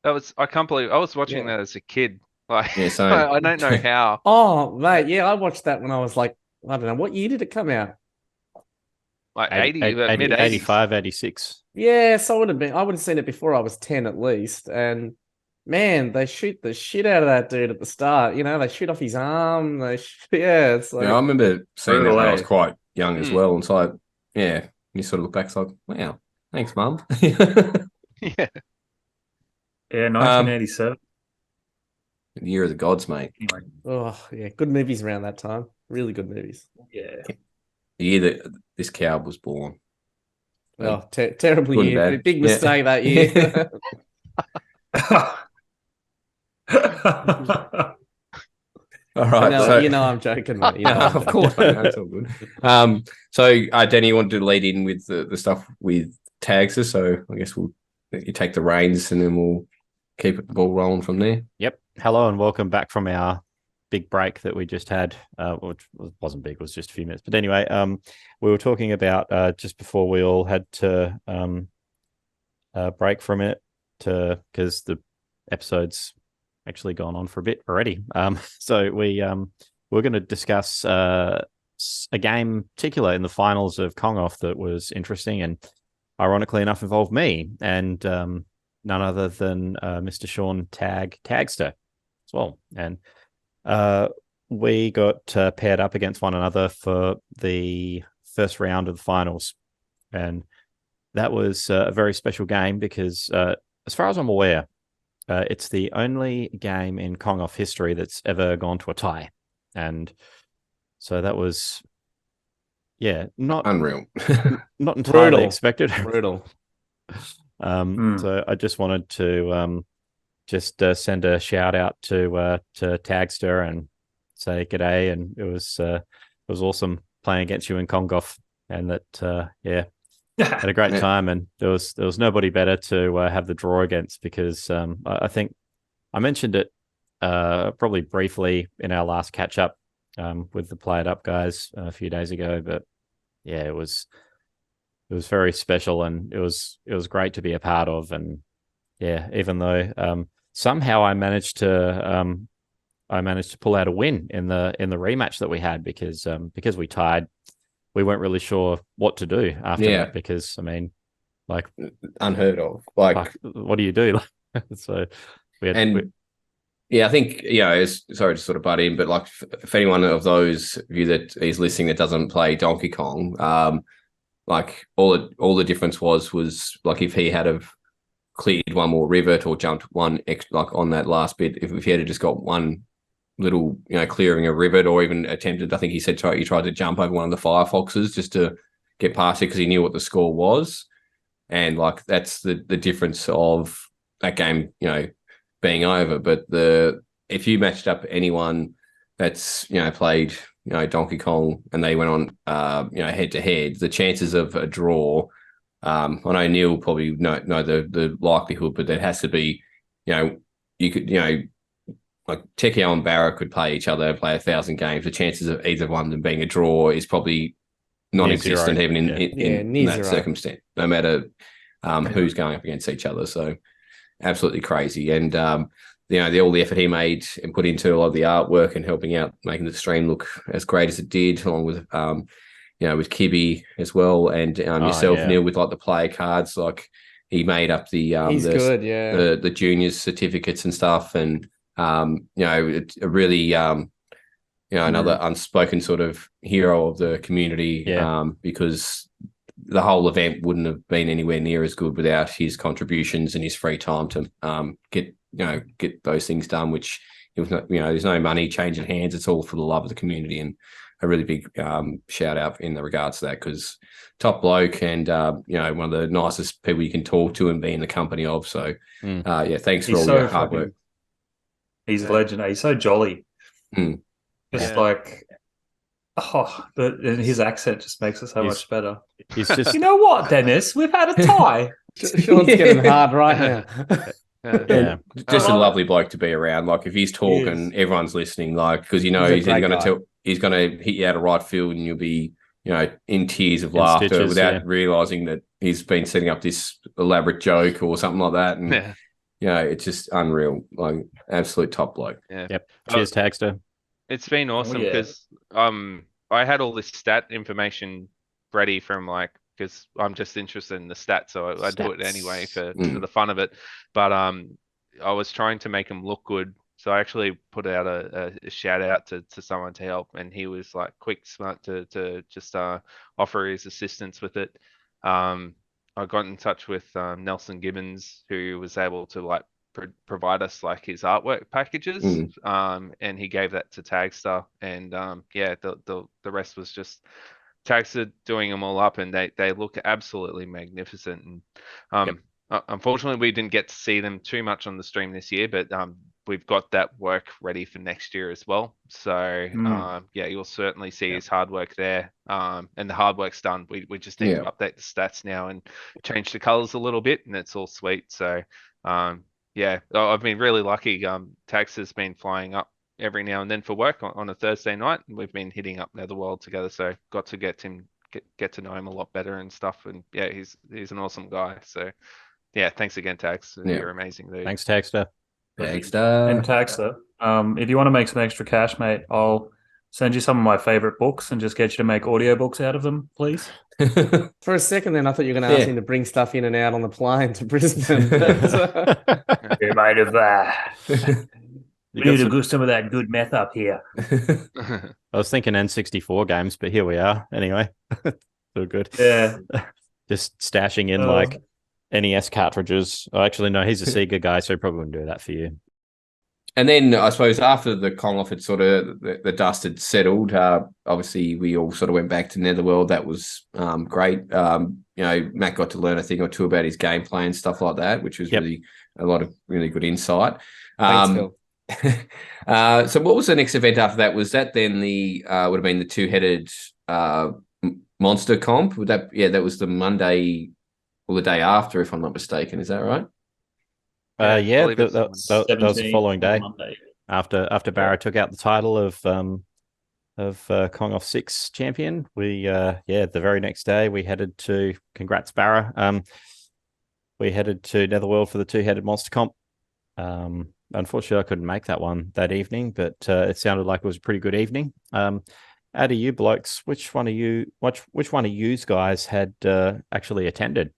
Robocop. I can't believe I was watching that as a kid. Like, yeah, I don't know how. Oh, mate, yeah, I watched that when I was like, I don't know, what year did it come out? like 80, mid 80s. 85, 86. Yeah, so I would have seen it before I was 10 at least. And man, they shoot the shit out of that dude at the start. You know, they shoot off his arm. It's like. Yeah, I remember seeing that when I was Away. quite young as well. And it's like, yeah, you sort of look back, it's like, wow, thanks, Mum. Yeah. Yeah, 1987. The year of the gods, mate. Oh, yeah, good movies around that time. Really good movies. Yeah. The year that this cow was born. Oh, terrible Good and year. bad. Big mistake that year. All right. I'm joking, mate. I'm of course, mate. That's all good. So, Denny, you wanted to lead in with the stuff with tags, so I guess we'll let you take the reins and then we'll keep the ball rolling from there. Yep. Hello and welcome back from our big break that we just had, which wasn't big, it was just a few minutes. But anyway, we were talking about just before we all had to break from it because the episode's actually gone on for a bit already. So we're going to discuss a game particular in the finals of Kong Off that was interesting and ironically enough involved me and none other than Mr. Shaun Tagster as well. And we got paired up against one another for the first round of the finals. And that was a very special game because as far as I'm aware, it's the only game in Kong Off history that's ever gone to a tie. And so that was, not unreal. Not entirely Brutal. expected. Brutal. So I just wanted to send a shout out to Tagster and say g'day. And it was awesome playing against you in Kong Off. And that, had a great time, and there was nobody better to have the draw against because I think I mentioned it probably briefly in our last catch up with the Play It Up guys a few days ago, but yeah, it was very special and it was great to be a part of, and yeah, even though somehow I managed to pull out a win in the rematch that we had because we tied. We weren't really sure what to do after that because, I mean, like... unheard of. Like, what do you do? So we had... I think, sorry to sort of butt in, but like for anyone of those of you that is listening that doesn't play Donkey Kong, like all the difference was like if he had have cleared one more rivet or jumped one extra, like on that last bit, if he had just got one little, clearing a rivet or even attempted, I think he said he tried to jump over one of the Firefoxes just to get past it because he knew what the score was. And like, that's the difference of that game, being over. But if you matched up anyone that's, played, Donkey Kong and they went on, head to head, the chances of a draw, I know Neil probably know the likelihood, but there has to be, you could, like Tekio and Barra could play each other and play 1,000 games. The chances of either one of them being a draw is probably non-existent even in that circumstance, no matter who's going up against each other. So absolutely crazy. And, all the effort he made and put into a lot of the artwork and helping out, making the stream look as great as it did, along with, with Kibby as well. And yourself, Neil, with like the player cards, like he made up the juniors certificates and stuff. And, it's a really, another unspoken sort of hero of the community, because the whole event wouldn't have been anywhere near as good without his contributions and his free time to get those things done, which it was not, there's no money changing hands. It's all for the love of the community, and a really big shout out in the regards to that, because top bloke and, one of the nicest people you can talk to and be in the company of. So, thanks for all your hard work. He's a legend. He's so jolly. Just like, and his accent just makes it so much better. He's just, you know what, Dennis? We've had a tie. Sean's getting hard right now. Just a lovely bloke to be around. Like if he's talking, everyone's listening. Like because he's going to hit you out of right field, and you'll be in tears of laughter stitches, without realizing that he's been setting up this elaborate joke or something like that. And it's just unreal. Like absolute top bloke. Yeah. Yep. Cheers, Tagster. It's been awesome because I had all this stat information ready from like, because I'm just interested in the stats, so I do it anyway for the fun of it. But I was trying to make them look good, so I actually put out a shout out to someone to help, and he was like quick, smart to just offer his assistance with it. I got in touch with Nelson Gibbons, who was able to like provide us like his artwork packages, and he gave that to Tagster, and yeah, the rest was just Tagster doing them all up, and they look absolutely magnificent. And unfortunately, we didn't get to see them too much on the stream this year, but we've got that work ready for next year as well. So yeah, you'll certainly see his hard work there, and the hard work's done. We just need to update the stats now and change the colors a little bit, and it's all sweet. So yeah, I've been really lucky. Tax has been flying up every now and then for work on a Thursday night, and we've been hitting up Netherworld together. So got to get to know him a lot better and stuff. And yeah, he's an awesome guy. So yeah, thanks again, Tax. You're amazing, dude. Thanks, Taxter. And Taxter, if you want to make some extra cash, mate, I'll send you some of my favorite books and just get you to make audiobooks out of them, please. For a second then, I thought you were going to ask him to bring stuff in and out on the plane to Brisbane. You're made of that. We need to do some of that good meth up here. I was thinking N64 games, but here we are. Anyway, so good. Yeah. Just stashing in like NES cartridges. Oh, actually, no, he's a Sega guy, so he probably wouldn't do that for you. And then I suppose after the Kong-off had sort of the dust had settled, obviously we all sort of went back to Netherworld. That was great. You know, Matt got to learn a thing or two about his gameplay and stuff like that, which was really a lot of really good insight. Thanks, Phil. So what was the next event after that? Was that then the would have been the two-headed monster comp? Would that that was the Monday or the day after, if I'm not mistaken. Is that right? Yeah, that was the following day after Barra took out the title of Kong Off 6 champion. We the very next day we headed to congrats Barra. We headed to Netherworld for the two-headed monster comp. Unfortunately, I couldn't make that one that evening, but it sounded like it was a pretty good evening. Out of you blokes, which one of you guys had actually attended?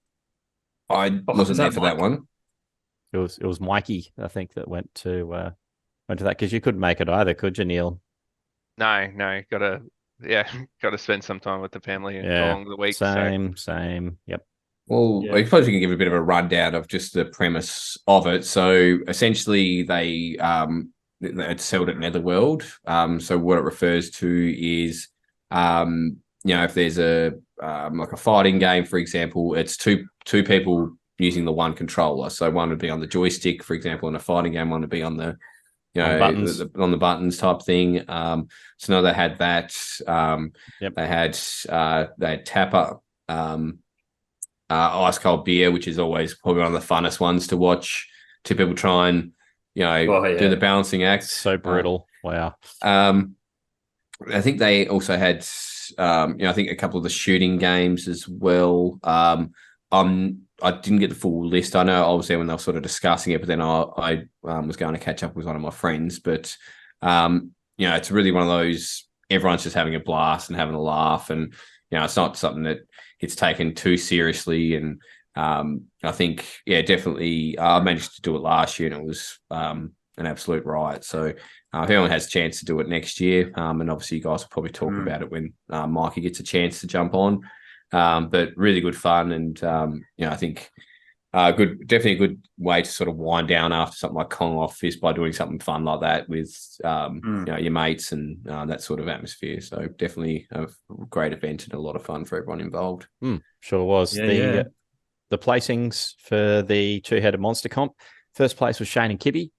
I wasn't there for that one. It was Mikey, I think, that went to that because you couldn't make it either, could you, Neil? No, gotta spend some time with the family along the week. Same. Yep. Well, I suppose we can give a bit of a rundown of just the premise of it. So essentially, they had sold at Netherworld. So what it refers to is, if there's a like a fighting game, for example, it's two people using the one controller. So one would be on the joystick, for example, in a fighting game. One would be on the buttons. On the buttons type thing. So now they had that. They had Tapper. Ice cold beer, which is always probably one of the funnest ones to watch. Two people try and do the balancing act. So brutal. Wow. I think they also had I think a couple of the shooting games as well. I didn't get the full list. I know I was there when they were sort of discussing it, but then I was going to catch up with one of my friends. But it's really one of those, everyone's just having a blast and having a laugh, and it's not something that it's taken too seriously. And I think definitely I managed to do it last year, and it was an absolute riot. So if anyone has a chance to do it next year, and obviously you guys will probably talk about it when Mikey gets a chance to jump on. But really good fun, and I think definitely a good way to sort of wind down after something like Kong Off is by doing something fun like that with your mates and that sort of atmosphere. So definitely a great event and a lot of fun for everyone involved. Sure was. The placings for the two-headed monster comp. First place was Shane and Kibby,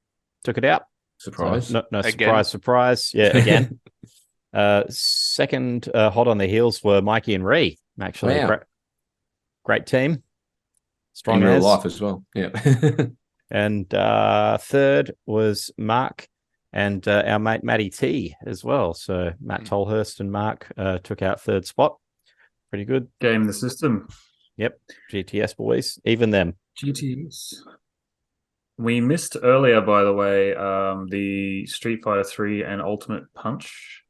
took it out. Surprise! So no surprise. Yeah, again. Second, hot on the heels were Mikey and Ree. Actually, great team. Strong in real life as well. Yeah. And third was Mark and our mate Matty T as well. So Matt Tolhurst and Mark took out third spot. Pretty good. Game the system. Yep. GTS boys. Even them. GTS. We missed earlier, by the way, the Street Fighter 3 and Ultimate Punch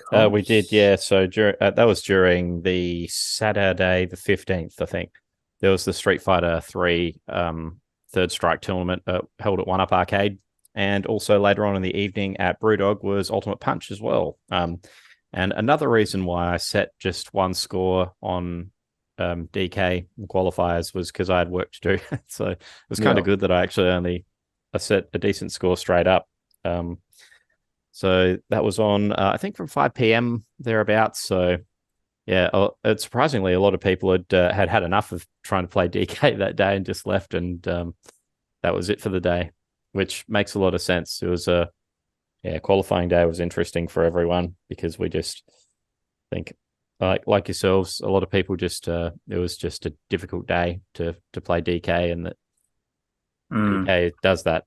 comps? We did, yeah. So that was during the Saturday, the 15th, I think. There was the Street Fighter 3 Third Strike tournament held at One Up Arcade. And also later on in the evening at Brewdog was Ultimate Punch as well. And another reason why I set just one score on DK qualifiers was because I had work to do. So it was kind of good that I actually I set a decent score straight up. So that was on, I think, from 5 p.m. thereabouts. So, yeah, surprisingly, a lot of people had enough of trying to play DK that day and just left, and that was it for the day, which makes a lot of sense. It was qualifying day was interesting for everyone because we just think, like yourselves, a lot of people just it was just a difficult day to play DK, and that DK does that.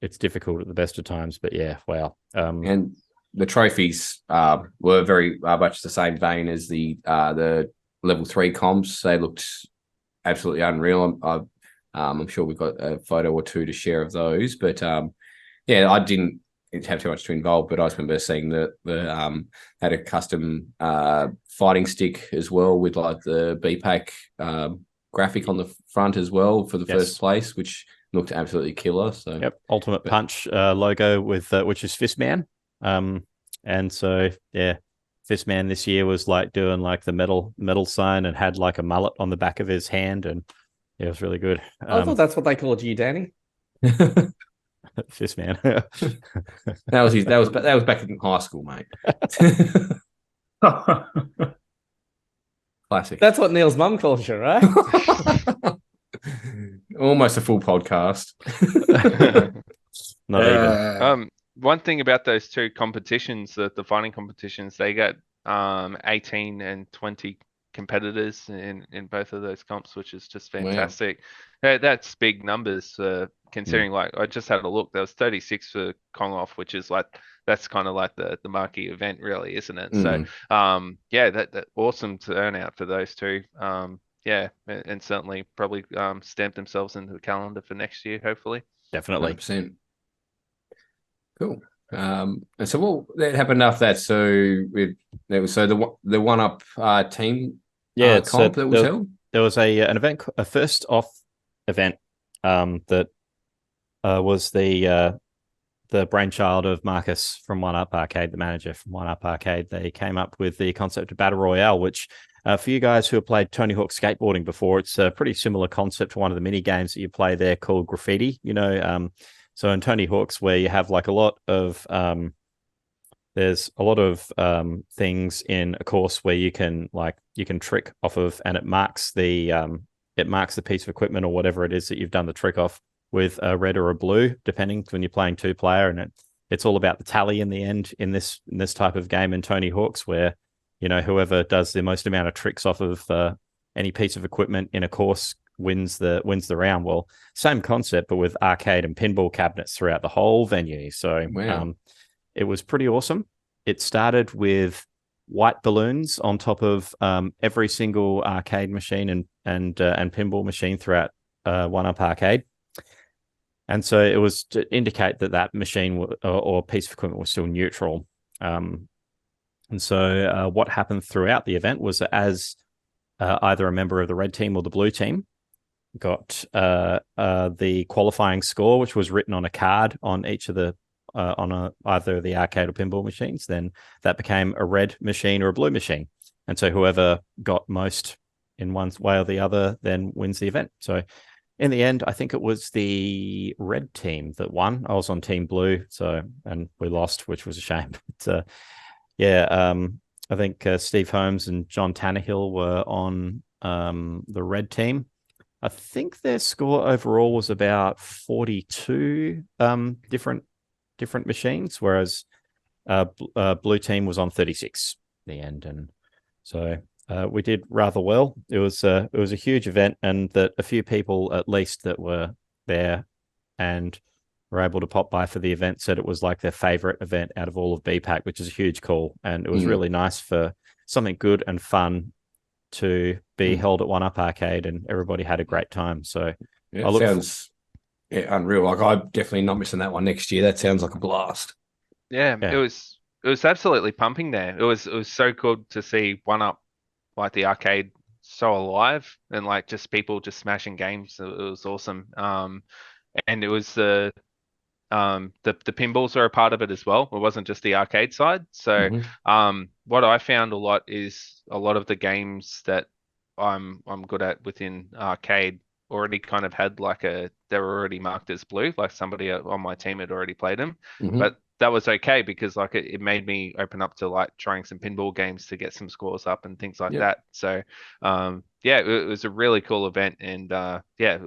It's difficult at the best of times, but yeah, wow. And the trophies were very much the same vein as the level 3 comps. They looked absolutely unreal. I'm sure we've got a photo or two to share of those, but I didn't have too much to involve, but I just remember seeing the had a custom fighting stick as well with like the BPAC graphic on the front as well for the first place, which looked absolutely killer. So Ultimate Punch logo with which is Fistman. And so Fistman this year was like doing like the metal sign and had like a mullet on the back of his hand, and it was really good. I thought that's what they called you, Danny. Fistman. that was back in high school, mate. Classic. That's what Neil's mum calls you, right? Almost a full podcast. Not even. One thing about those two competitions, the fighting competitions, they got 18 and 20 competitors in both of those comps, which is just fantastic. Wow. That's big numbers considering. Like, I just had a look. There was 36 for Kong Off, which is like, that's kind of like the marquee event, really, isn't it? So that awesome turnout for those two. And certainly probably stamp themselves into the calendar for next year, hopefully. Definitely. 100%. Cool. And so that happened after that. So the One Up team comp that was held. There was an event, a first off event that was the brainchild of Marcus from One Up Arcade, the manager from One Up Arcade. They came up with the concept of Battle Royale, which for you guys who have played Tony Hawk skateboarding before, it's a pretty similar concept to one of the mini games that you play there called Graffiti. So in Tony Hawk's, where you have like a lot of there's a lot of things in a course where you can trick off of, and it marks the piece of equipment or whatever it is that you've done the trick off with a red or a blue, depending when you're playing 2-player, and it's all about the tally in the end in this type of game in Tony Hawk's, where whoever does the most amount of tricks off of any piece of equipment in a course wins the round. Well, same concept, but with arcade and pinball cabinets throughout the whole venue. So it was pretty awesome. It started with white balloons on top of every single arcade machine and pinball machine throughout One Up Arcade. And so it was to indicate that machine or piece of equipment was still neutral. And so what happened throughout the event was that as either a member of the red team or the blue team got the qualifying score, which was written on a card on each of the either the arcade or pinball machines, then that became a red machine or a blue machine. And so whoever got most in one way or the other then wins the event. So in the end, I think it was the red team that won. I was on team blue, and we lost, which was a shame. But, I think Steve Holmes and John Tannehill were on the red team. I think their score overall was about 42 different machines, whereas blue team was on 36 in the end. And so we did rather well. It was a huge event, and that a few people at least that were there and were able to pop by for the event said it was like their favorite event out of all of BPAC, which is a huge call. And it was really nice for something good and fun to be held at One Up Arcade, and everybody had a great time. So it sounds unreal. Like, I'm definitely not missing that one next year. That sounds like a blast. Yeah. It was was absolutely pumping there. It was so good to see One Up, like the arcade, so alive, and like just people just smashing games. It was awesome. And it was the pinballs are a part of it as well. It wasn't just the arcade side. So what I found a lot is a lot of the games that I'm good at within arcade already kind of had like they were already marked as blue, like somebody on my team had already played them. But that was okay because like it made me open up to like trying some pinball games to get some scores up and things like that. So yeah, it was a really cool event, and yeah,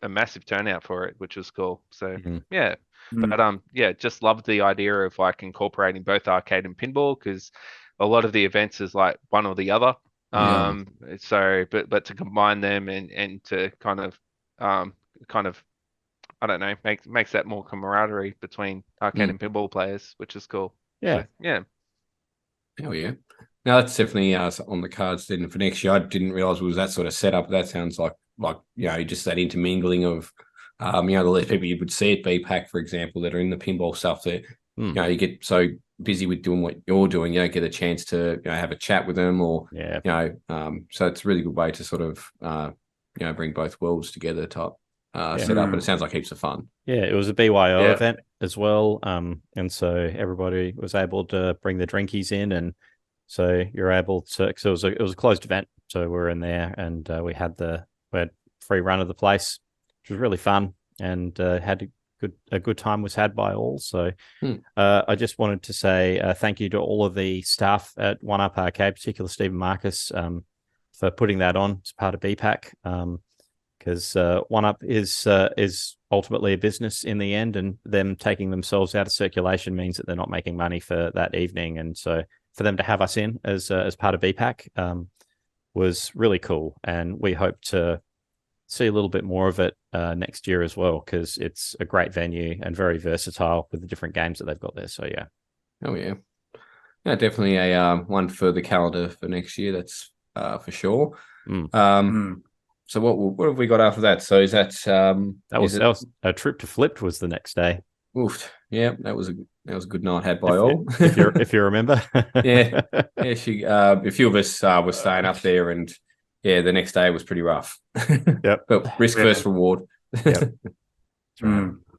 a massive turnout for it, which was cool. So yeah. But yeah, just loved the idea of like incorporating both arcade and pinball, because a lot of the events is like one or the other. So but to combine them and to kind of I don't know, makes that more camaraderie between arcade and pinball players, which is cool. Yeah. So, yeah. Hell yeah. Now that's definitely on the cards then for next year. I didn't realize it was that sort of setup. That sounds like just that intermingling of the less people you would see at BPAC, for example, that are in the pinball stuff that you get so busy with doing what you're doing, you don't get a chance to have a chat with them, or so it's a really good way to sort of bring both worlds together type set up, and it sounds like heaps of fun. Yeah, it was a BYO event as well, and so everybody was able to bring the drinkies in, and so you're able to. So it was a closed event, so we were in there, and we had free run of the place, which was really fun, and had a good time was had by all. So I just wanted to say thank you to all of the staff at One Up Arcade, particularly Stephen Marcus, for putting that on as part of BPAC. Because One Up is ultimately a business in the end, and them taking themselves out of circulation means that they're not making money for that evening. And so for them to have us in as part of BPAC was really cool, and we hope to see a little bit more of it next year as well, because it's a great venue and very versatile with the different games that they've got there. So yeah. Oh yeah, definitely a one for the calendar for next year. That's for sure. So what have we got after that? So is that that was a trip to Flipp'd was the next day. Oof, yeah, that was a good night had by all. if you remember. yeah, a few of us were staying up there, and yeah, the next day was pretty rough. Yep. But risk first reward. Yep.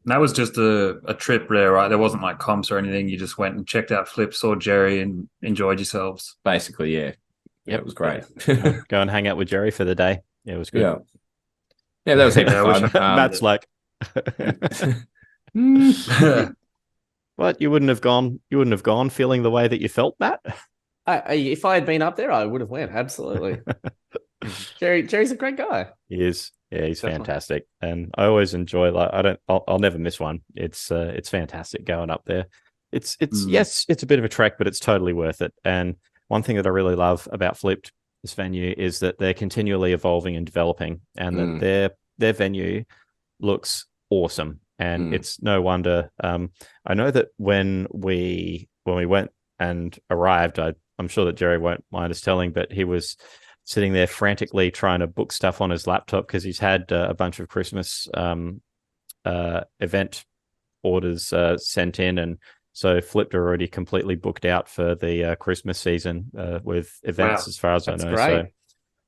That was just a trip there, right? There wasn't like comps or anything. You just went and checked out Flipp'd, saw Gerry, and enjoyed yourselves. Basically, yeah. Yeah, it was great. Go and hang out with Gerry for the day. Yeah, it was good. Yeah, that was heaps of fun. Matt's like, what? You wouldn't have gone feeling the way that you felt, Matt? If I had been up there, I would have went. Absolutely. Gerry's a great guy. He is. Yeah, he's fantastic, and I always enjoy. Like, I'll never miss one. It's fantastic going up there. It's yes, it's a bit of a trek, but it's totally worth it. And one thing that I really love about Flipp'd, this venue, is that they're continually evolving and developing, and that their venue looks awesome. And it's no wonder. I know that when we went and arrived, I'm sure that Gerry won't mind us telling, but he was sitting there frantically trying to book stuff on his laptop because he's had a bunch of Christmas event orders sent in, and so Flipp'd are already completely booked out for the Christmas season with events, as far as I know. Great.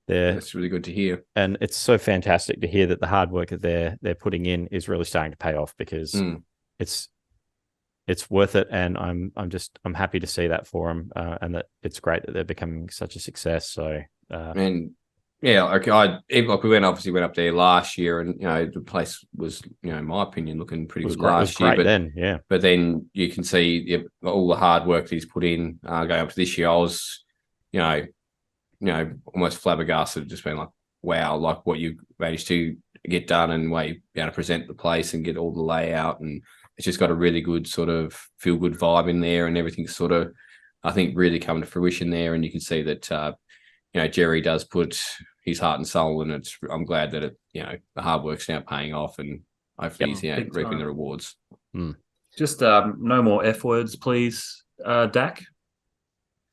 So that's really good to hear, and it's so fantastic to hear that the hard work that they're putting in is really starting to pay off, because it's worth it, and I'm happy to see that for them, and that it's great that they're becoming such a success. So and yeah, we went up there last year, and the place was, in my opinion, looking pretty good last year. But then you can see all the hard work that he's put in going up to this year. I was, almost flabbergasted, just being like, wow, like what you managed to get done, and way you be able to present the place and get all the layout, and it's just got a really good sort of feel good vibe in there, and everything's sort of, I think, really coming to fruition there. And you can see that Gerry does put his heart and soul, and I'm glad that the hard work's now paying off, and hopefully he's reaping the rewards. Just no more F words, please, Dack.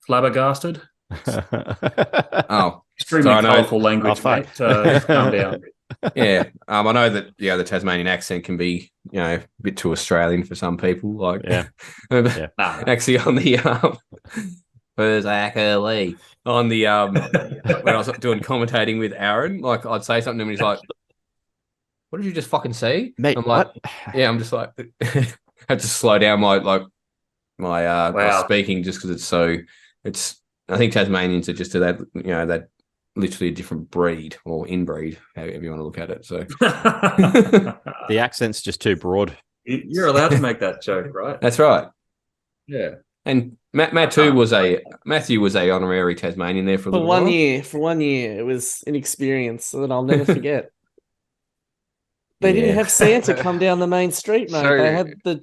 Flabbergasted. Oh, extremely colourful language, mate. Calm down. Yeah. I know that the Tasmanian accent can be, a bit too Australian for some people. Like, Yeah. actually on the Fa-zack-er-ley on the when I was doing commentating with Aaron, like I'd say something to him and he's like, "What did you just fucking say?" Mate, I'm like, what? "Yeah." I'm just like, I had to slow down my speaking just because it's. I think Tasmanians are just that that literally a different breed or inbreed, however you want to look at it. So The accent's just too broad. You're allowed to make that joke, right? that's right. Yeah. And Matthew was a honorary Tasmanian there for a little while. For 1 year, it was an experience that I'll never forget. They didn't have Santa come down the main street, mate. They had the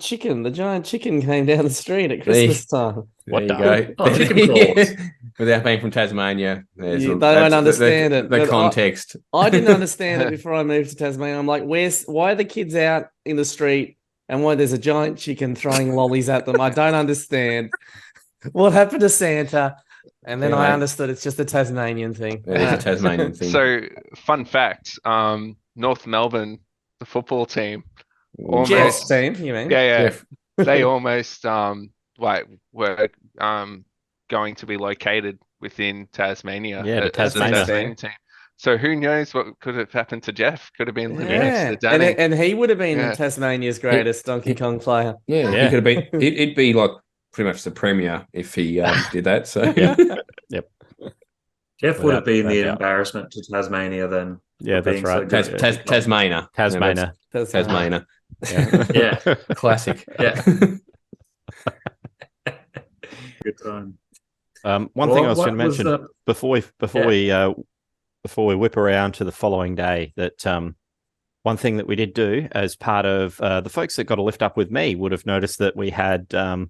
giant chicken came down the street at Christmas time. There you go. Oh, chicken prawns. Without being from Tasmania, They don't understand it. The context. I didn't understand it before I moved to Tasmania. I'm like, why are the kids out in the street and why there's a giant chicken throwing lollies at them? I don't understand. What happened to Santa? And then I understood it's just a Tasmanian thing. It is a Tasmanian thing. So, fun fact, North Melbourne, the football team, Geoff's team, you mean? Yeah. They almost were going to be located within Tasmania. Yeah, the Tasmanian team. So who knows what could have happened to Geoff? Could have been living next to Denny. And he would have been Tasmania's greatest Donkey Kong player. Yeah, he could have been. It'd be like pretty much the premier if he did that. So Yep. Geoff would have been the embarrassment to Tasmania then. Yeah, that's right. Tasmaina. Tasmaina. Yeah. Classic. Yeah. Good time. One thing I was going to mention before we whip around to the following day, that one thing that we did do as part of the folks that got a lift up with me would have noticed that we had an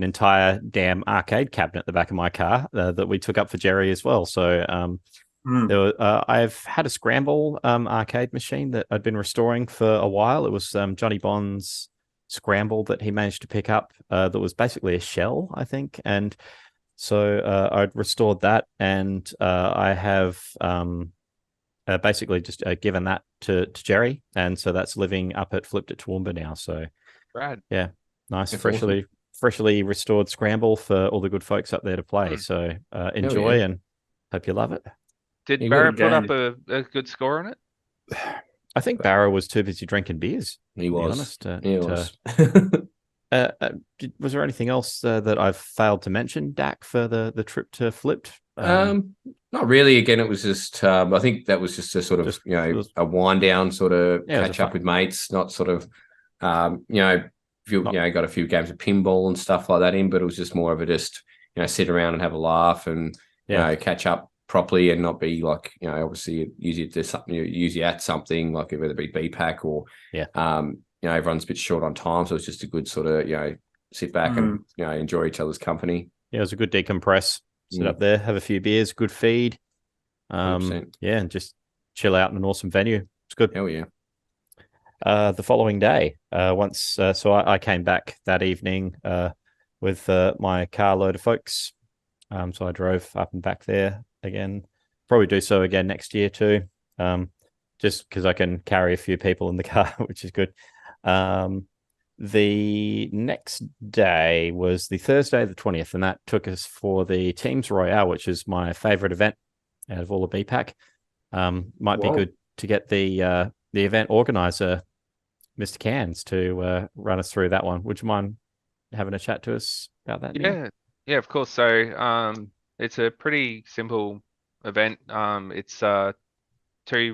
entire damn arcade cabinet at the back of my car that we took up for Gerry as well. So I've had a Scramble arcade machine that I'd been restoring for a while. It was Johnny Bond's Scramble that he managed to pick up that was basically a shell, I think. And so I'd restored that, and I have basically just given that to Gerry. And so that's living up at Flipp'd at Toowoomba now. So Rad. Yeah, nice, that's freshly restored Scramble for all the good folks up there to play. So enjoy and hope you love it. Did Barra put up a good score on it? I think Barra was too busy drinking beers. He was. He was. Was there anything else that I've failed to mention, Dack, for the trip to Flipp'd? Not really. Again, it was just. I think that was just a sort of a wind down, sort of catch up with mates. Not sort of, got a few games of pinball and stuff like that in, but it was just more of a just sit around and have a laugh and catch up properly and not be like obviously usually at something like whether it be BPAC or everyone's a bit short on time, so it's just a good sort of sit back and enjoy each other's company. Yeah, it was a good decompress. Sit up there, have a few beers, good feed. And just chill out in an awesome venue. It's good. Hell yeah. The following day, so I came back that evening with my carload of folks. So I drove up and back there again. Probably do so again next year too, just because I can carry a few people in the car, which is good. The next day was the Thursday, the 20th, and that took us for the Teams Royale, which is my favorite event out of all the BPAC. Might be good to get the event organizer, Mr. Cans, to run us through that one. Would you mind having a chat to us about that? Yeah, of course. So it's a pretty simple event. It's 2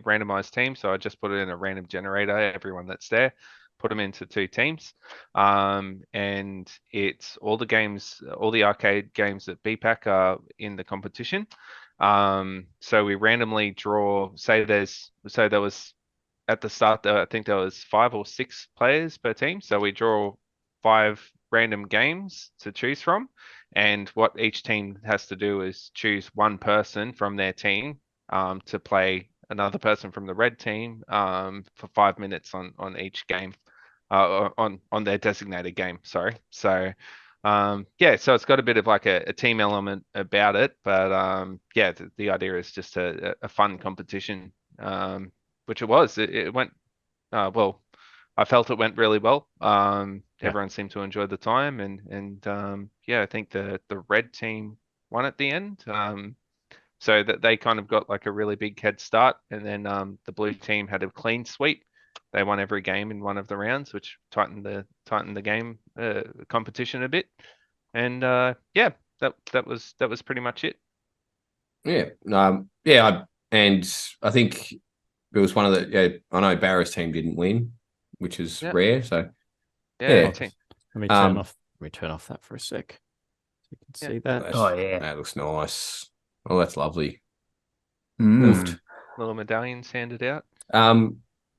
randomized teams. So I just put it in a random generator, everyone that's there, put them into 2 teams. And it's all the games, all the arcade games that BPAC are in the competition. So we randomly draw, there was at the start, I think there was 5 or 6 players per team. So we draw 5 random games to choose from. And what each team has to do is choose one person from their team to play another person from the red team for 5 minutes on each game, on their designated game. Sorry. So so it's got a bit of like a team element about it, but the idea is just a fun competition. which it was. It went well. I felt it went really well. Everyone seemed to enjoy the time, and I think the red team won at the end. So that they kind of got like a really big head start, and then the blue team had a clean sweep. They won every game in one of the rounds, which tightened the game competition a bit. And that was pretty much it. Yeah, and I think it was one of the. I know Barra's team didn't win, which is rare. So Let me turn off that for a sec. So you can see that. That looks nice. Oh, that's lovely. Little medallions handed out.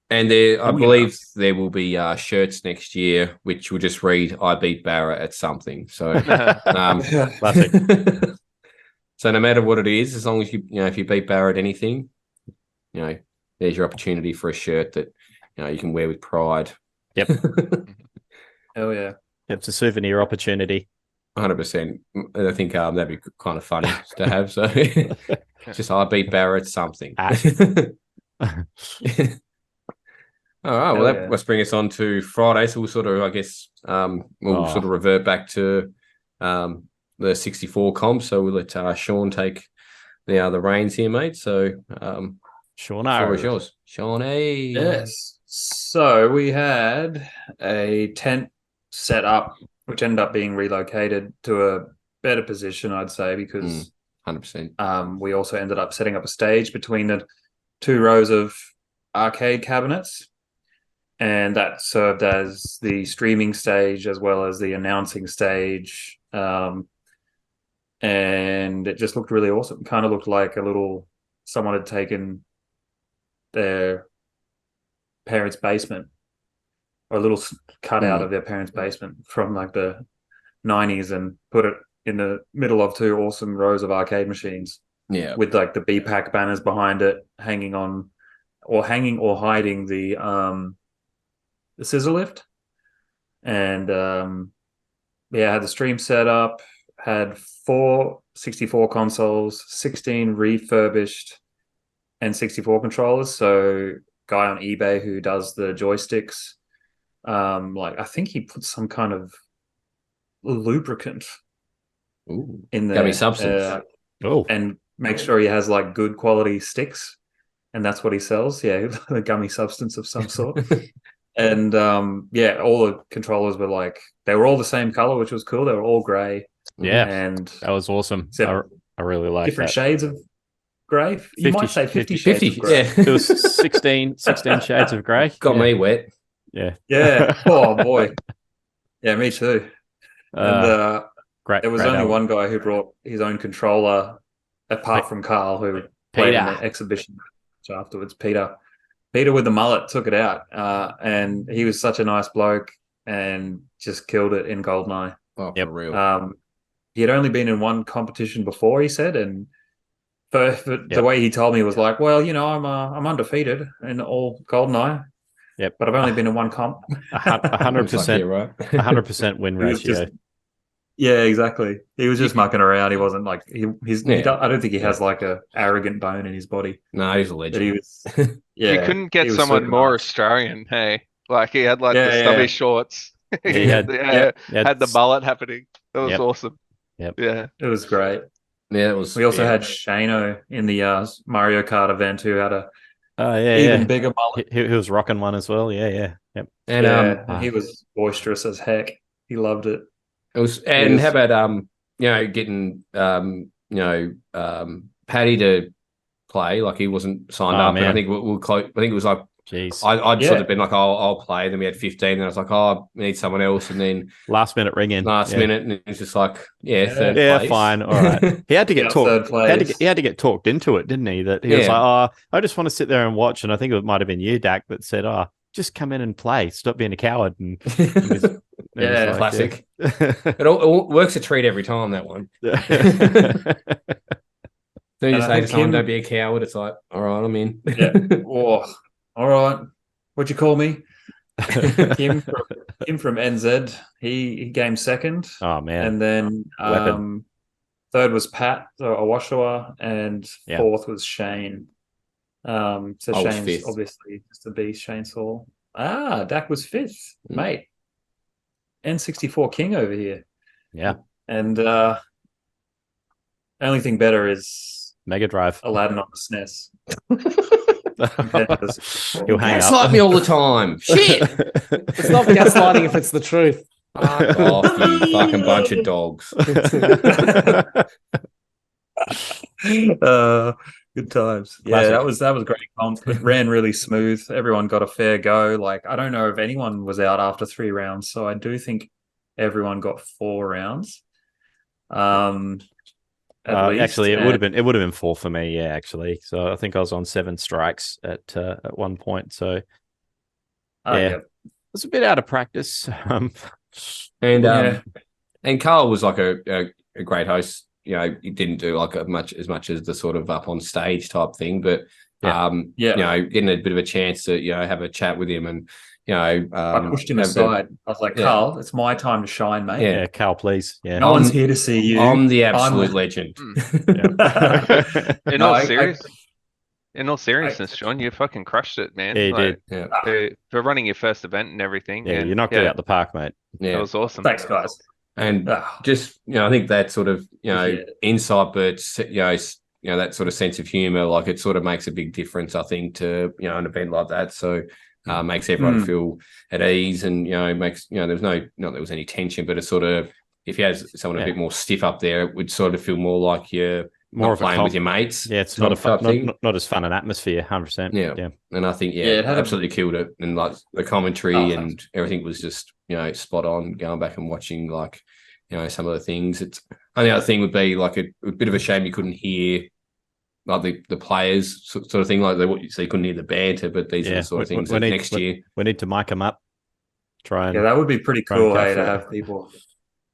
And I believe there will be shirts next year, which will just read "I beat Barra at something." So, classic. So no matter what it is, as long as if you beat Barra at anything, there's your opportunity for a shirt that you can wear with pride. Yep. Hell yeah. It's a souvenir opportunity. 100%. I think that'd be kind of funny to have. So, just I beat Barra at something. All right. Well, let's bring us on to Friday. So we'll sort of, I guess, sort of revert back to the 64 comp. So we'll let Shaun take the reins here, mate. So, Shaun, floor is yours. Shaun, Yes. So we had a tent set up, which ended up being relocated to a better position, I'd say, because 100%. We also ended up setting up a stage between the two rows of arcade cabinets. And that served as the streaming stage as well as the announcing stage. And it just looked really awesome. Kind of looked like someone had taken their parents' basement, or a little cutout of their parents' basement from like the 90s, and put it in the middle of two awesome rows of arcade machines. Yeah. With like the BPAC banners behind it, hanging or hiding the scissor lift. And had the stream set up, had 4 64 consoles, 16 refurbished N64 controllers. So guy on eBay who does the joysticks, I think he put some kind of lubricant in there. Gummy substance. And make sure he has like good quality sticks, and that's what he sells. Yeah, a gummy substance of some sort. And all the controllers were they were all the same color, which was cool. They were all gray. Yeah, and that was awesome. I really like different shades of gray. You might say 50 shades of gray. Yeah, it was 16 shades of gray. Got me wet. Yeah. Oh boy. Yeah, me too. And great. There was only one guy who brought his own controller, apart from Carl, who played in the exhibition afterwards. Peter with the mullet took it out, and he was such a nice bloke and just killed it in GoldenEye. Oh, for real. He had only been in one competition before, he said, and the way he told me was like, well, I'm undefeated in all GoldenEye. Yep. But I've only been in one comp. 100%, right? 100% win ratio. Yeah, exactly. He was just mucking around. He wasn't like I don't think he has like a arrogant bone in his body. No, he's a legend. But he was. You couldn't get someone more Australian, hey? Like he had the stubby shorts. He had the mullet happening. That was awesome. Yep. Yeah, it was great. Yeah, it was. We also had Shano in the Mario Kart event who had a even bigger mullet. He was rocking one as well. Yeah. Yep. And he was boisterous as heck. He loved it. It was, and how about getting Paddy to play? Like he wasn't signed up, man. and I think we'll close. I think it was like, jeez, I'd sort of been like, I'll play. Then we had 15, and I was like, oh, we need someone else, and then last minute ring in, minute, and it's just like, third place. Fine, all right. He had to get talked. He had to get talked into it, didn't he? That he was like, I just want to sit there and watch. And I think it might have been you, Dack, that said, just come in and play. Stop being a coward. And classic. It all works a treat every time, that one. Then you say to someone, don't be a coward. It's like, all right, I'm in. Yeah. Oh, all right. What'd you call me? Kim from NZ. He came second. Oh, man. And then third was Pat Awashawa, and fourth was Shane. So I was Shane's fifth. obviously just a beast. Shane Saul. Dack was fifth, mate. N64 King over here. Yeah. And only thing better is Mega Drive. Aladdin on the SNES. He'll hang up. Gaslight me all the time. Shit. It's not gaslighting if it's the truth. Fuck off, you fucking bunch of dogs. Good times. Yeah, Classic. that was great comp. It ran really smooth. Everyone got a fair go. Like, I don't know if anyone was out after 3 rounds, so I do think everyone got 4 rounds. At least. Actually, it would have been 4 for me. Yeah, actually. So I think I was on 7 strikes at one point. So it was a bit out of practice. And Carl was like a great host. You know, he didn't do like as much as the sort of up on stage type thing, but you know, getting a bit of a chance to have a chat with him, and I pushed him aside. I was like, Carl, it's my time to shine, mate. Yeah, Carl, please. Yeah, no one's here to see you. I'm the absolute legend. In all seriousness, Shaun, you fucking crushed it, man. Yeah, you did. Yeah. For running your first event and everything. Yeah, and you knocked it out the park, mate. Yeah, it was awesome. Thanks, guys. And just I think that sort of insight, but that sort of sense of humor, like it sort of makes a big difference, I think, to an event like that. So makes everyone feel at ease, and makes there's not that there was any tension, but it's sort of, if you had someone a bit more stiff up there, it would sort of feel more like you're more of playing with your mates. Yeah, it's not a fun, not as fun an atmosphere, 100%. Yeah, and I think it absolutely killed it, and like the commentary and everything was just spot on. Going back and watching like some of the things. It's only other thing would be like a bit of a shame you couldn't hear like the players sort of thing, like so you couldn't hear the banter. But these are the sort of things that next year we need to mic them up. Try and that would be pretty cool, to have people.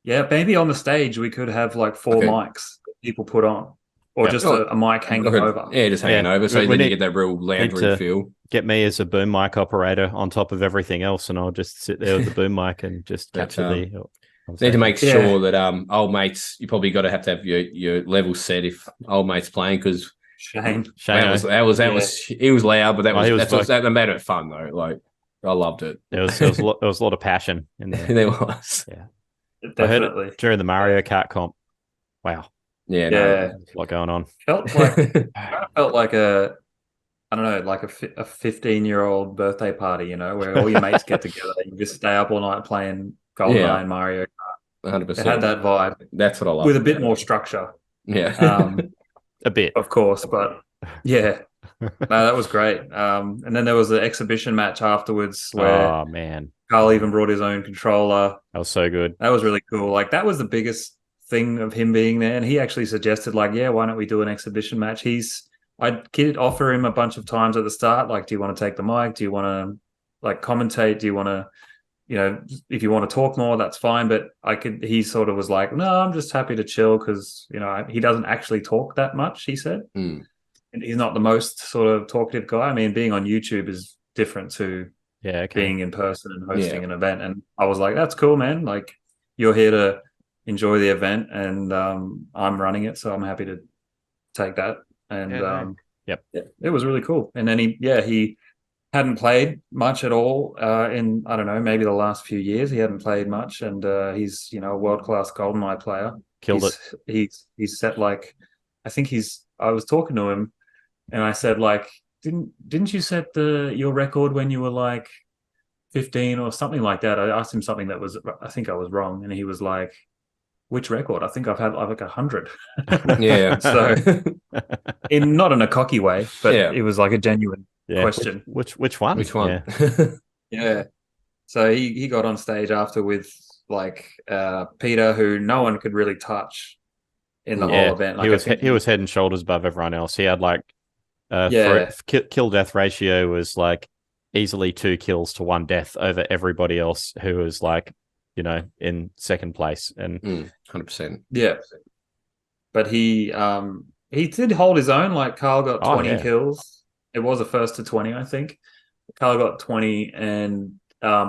Yeah, maybe on the stage we could have like 4 mics that people put on. Or just a mic hanging over. Yeah, just hanging over. So then you get that real lounge feel. Get me as a boom mic operator on top of everything else, and I'll just sit there with the boom mic and just capture the... Need to make sure that old mates, you probably got to have your level set if old mates playing, because Shane he was loud, but that made it fun though. Like, I loved it. There was a lot of passion in there. There was. Yeah, definitely. During the Mario Kart comp. Wow. Yeah, a lot going on. Felt like a 15-year-old birthday party, where all your mates get together and you just stay up all night playing GoldenEye and Mario Kart. 100%. It had that vibe. That's what I love. With a bit more structure. Yeah. A bit. Of course, but yeah. No, that was great. And then there was the exhibition match afterwards where Carl even brought his own controller. That was so good. That was really cool. Like, that was the biggest thing of him being there, and he actually suggested, like, why don't we do an exhibition match? I did offer him a bunch of times at the start, like, do you want to take the mic? Do you want to like commentate? Do you want to, if you want to talk more, that's fine. But he sort of was like, no, I'm just happy to chill, because he doesn't actually talk that much, he said. And he's not the most sort of talkative guy. I mean, being on YouTube is different to being in person and hosting an event. And I was like, that's cool, man. Like, you're here to enjoy the event, and I'm running it, so I'm happy to take that. And it was really cool. And then he hadn't played much at all in, I don't know, maybe the last few years. He hadn't played much, and he's a world-class GoldenEye player. Killed it. He's set like, I think I was talking to him, and I said, like, didn't you set your record when you were like 15 or something like that? I asked him something that was, I think I was wrong, and he was like, which record? I think I've like 100. Yeah. So, not in a cocky way, but it was like a genuine question. Which one? Which one? Yeah. So he got on stage after with like Peter, who no one could really touch in the whole event. Like, he was head and shoulders above everyone else. He had like kill death ratio was like easily 2 kills to 1 death over everybody else who was like, in second place. And 100%. Yeah. But he did hold his own. Like, Carl got 20 kills. It was a first to 20, I think. Carl got 20, and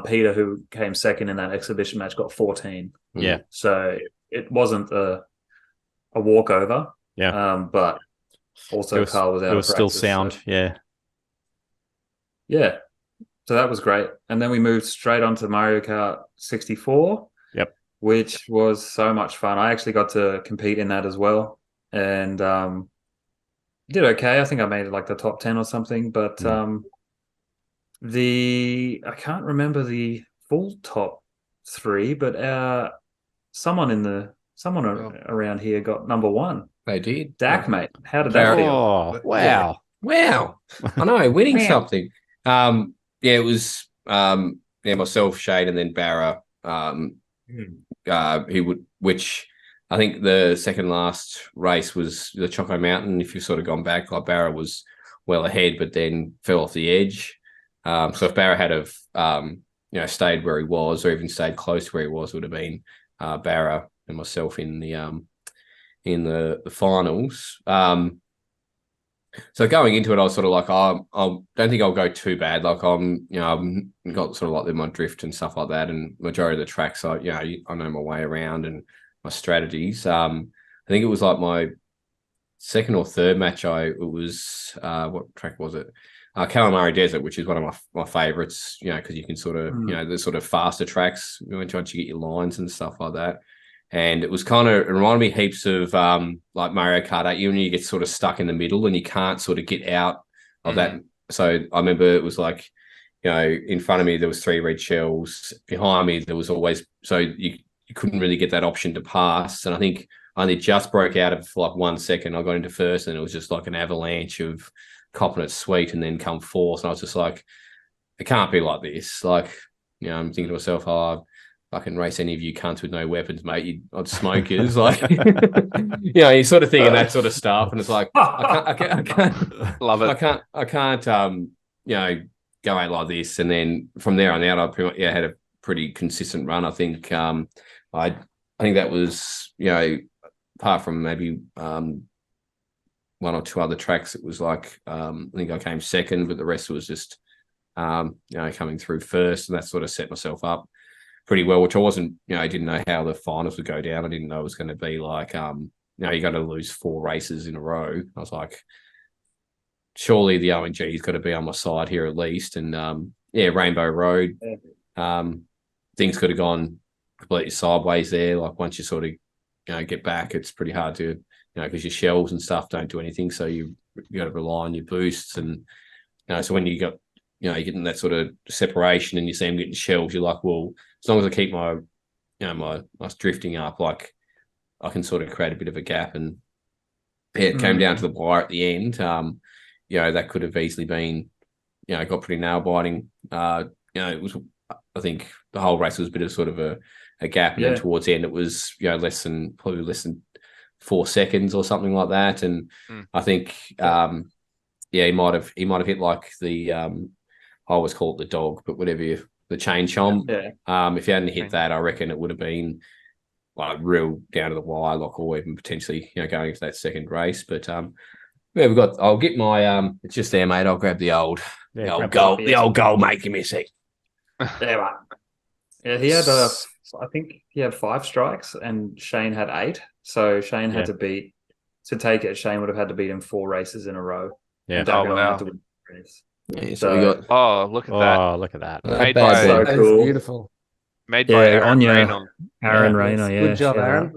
Peter, who came second in that exhibition match, got 14. Yeah. So it wasn't a walkover. Yeah. But also Carl was out of practice. It was still sound. So. Yeah. yeah, so that was great. And then we moved straight on to Mario Kart 64. Yep. Which was so much fun. I actually got to compete in that as well. And did okay. I think I made like the top 10 or something. But I can't remember the full top 3, but someone around here got number 1. They did. Dack, mate. How did that feel? Oh, wow. Wow. I know, winning something. It was myself, Shane, and then Barra. Which I think the second last race was the Choco Mountain. If you've sort of gone back, like Barra was well ahead, but then fell off the edge. So if Barra had have stayed where he was, or even stayed close to where he was, it would have been Barra and myself in the finals. So going into it, I was sort of like, I don't think I'll go too bad. Like I've got sort of like my drift and stuff like that, and majority of the tracks, I know my way around and my strategies. I think it was like my second or third match. It was what track was it? Calamari Desert, which is one of my favorites. Because you can sort of the sort of faster tracks once you get your lines and stuff like that. And it reminded me heaps of like Mario Kart 8, when you get sort of stuck in the middle and you can't sort of get out of that. So I remember it was like, in front of me there was 3 red shells. Behind me there was always, so you couldn't really get that option to pass. And I think I only just broke out of like 1 second. I got into first and it was just like an avalanche of copping it sweet and then come fourth. And I was just like, it can't be like this. Like, I'm thinking to myself, I can race any of you cunts with no weapons, mate. I'd smoke you. It's like, you're sort of thinking that sort of stuff, and it's like, I can't love it. I can't, go out like this. And then from there on out, I pretty much had a pretty consistent run. I think, I think that was, apart from maybe 1 or 2 other tracks, it was like, I think I came second, but the rest was just, coming through first, and that sort of set myself up pretty well, which I wasn't, I didn't know how the finals would go down. I didn't know it was going to be like, you're going to lose 4 races in a row. I was like, surely the ONG's got to be on my side here at least. And Rainbow Road, things could have gone completely sideways there. Like once you sort of, get back, it's pretty hard to, because your shells and stuff don't do anything. So you got to rely on your boosts. And, so when you got, you're getting that sort of separation and you see them getting shells, you're like, well, as long as I keep my, my drifting up, like I can sort of create a bit of a gap. And it came down to the wire at the end. That could have easily been, got pretty nail biting. It was, I think the whole race was a bit of sort of a gap. And then towards the end, it was, less than 4 seconds or something like that. And I think, he might have hit like the, I always call it the dog, but whatever, the chain chomp. Yeah. If you hadn't hit that, I reckon it would have been like real down to the wire, like, or even potentially, going into that second race. But I'll get my it's just there, mate. I'll grab the old goal, mate. Give me a sec. There, mate. Yeah, he had I think he had 5 strikes and Shane had 8. So Shane had to take it. Shane would have had to beat him 4 races in a row. Yeah. Had to win the race. Yeah, so we got. Oh, look at that! Oh, look at that! Made by so cool. Beautiful. Made by Aaron Anya. Rayner. Aaron Rayner, yeah. Good job, Aaron.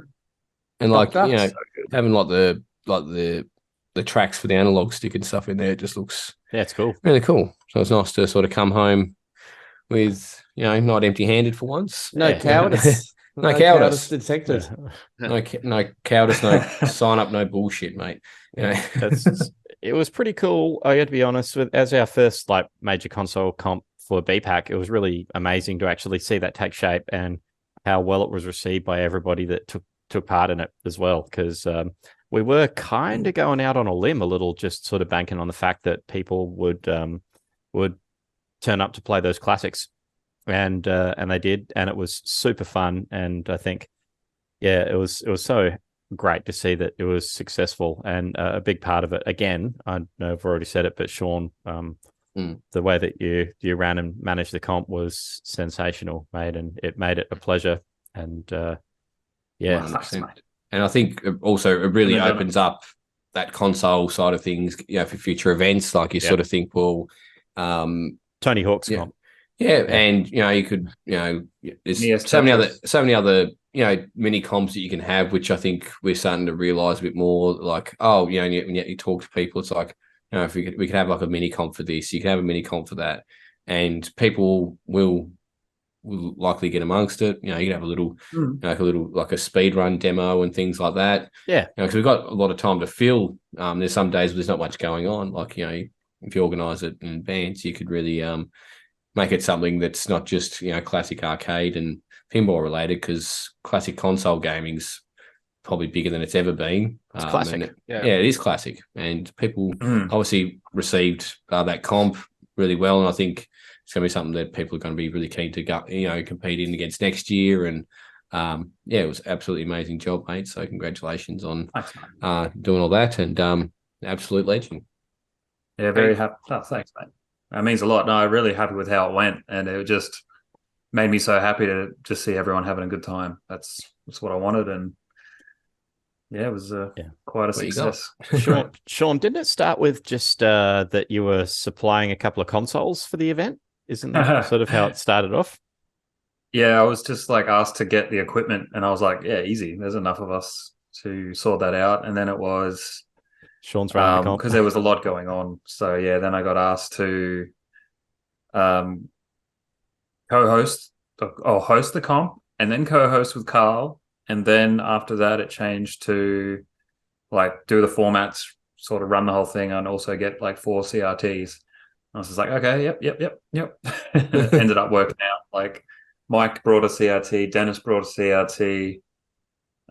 And like having like the tracks for the analog stick and stuff in there, it just looks it's cool, really cool. So it's nice to sort of come home with not empty-handed for once. No cowardice. No cowardice detected. No cowardice. No sign up. No bullshit, mate. It was pretty cool. I got to be honest with, as our first like major console comp for BPAC, it was really amazing to actually see that take shape and how well it was received by everybody that took part in it as well. Because we were kind of going out on a limb a little, just sort of banking on the fact that people would turn up to play those classics, and they did, and it was super fun. And I think, it was so great to see that it was successful, and a big part of it, again, I know I've already said it, but Shaun, the way that you ran and managed the comp was sensational, mate, and it made it a pleasure. And 100%. And I think also it really opens up that console side of things, for future events. Like you sort of think, well, Tony Hawk's yeah. comp. Yeah, and you could, there's so many other, mini comps that you can have, which I think we're starting to realize a bit more. Like, when you talk to people, it's like, if we could have like a mini comp for this, you can have a mini comp for that, and people will likely get amongst it. You can have a little, like a speed run demo and things like that. Yeah, because we've got a lot of time to fill. There's some days where there's not much going on. Like, if you organise it in advance, you could really make it something that's not just classic arcade and pinball related, because classic console gaming's probably bigger than it's ever been. It's classic. It is classic, and people obviously received that comp really well, and I think it's going to be something that people are going to be really keen to go, compete in against next year. And it was absolutely amazing job, mate. So congratulations on doing all that, and absolute legend. Yeah, very happy. Oh, thanks, mate. That means a lot. No, I'm really happy with how it went, and it just made me so happy to just see everyone having a good time. That's what I wanted, and it was quite a success. Shaun, didn't it start with just that you were supplying a couple of consoles for the event? Isn't that sort of how it started off? Yeah, I was just like asked to get the equipment, and I was like, yeah, easy. There's enough of us to sort that out. And then it was Shaun's running the comp because there was a lot going on. So yeah, then I got asked to host the comp, and then co-host with Carl, and then after that it changed to like do the formats, sort of run the whole thing, and also get like 4 CRTs. I was just like, okay, yep. Ended up working out. Like Mike brought a CRT, Dennis brought a CRT.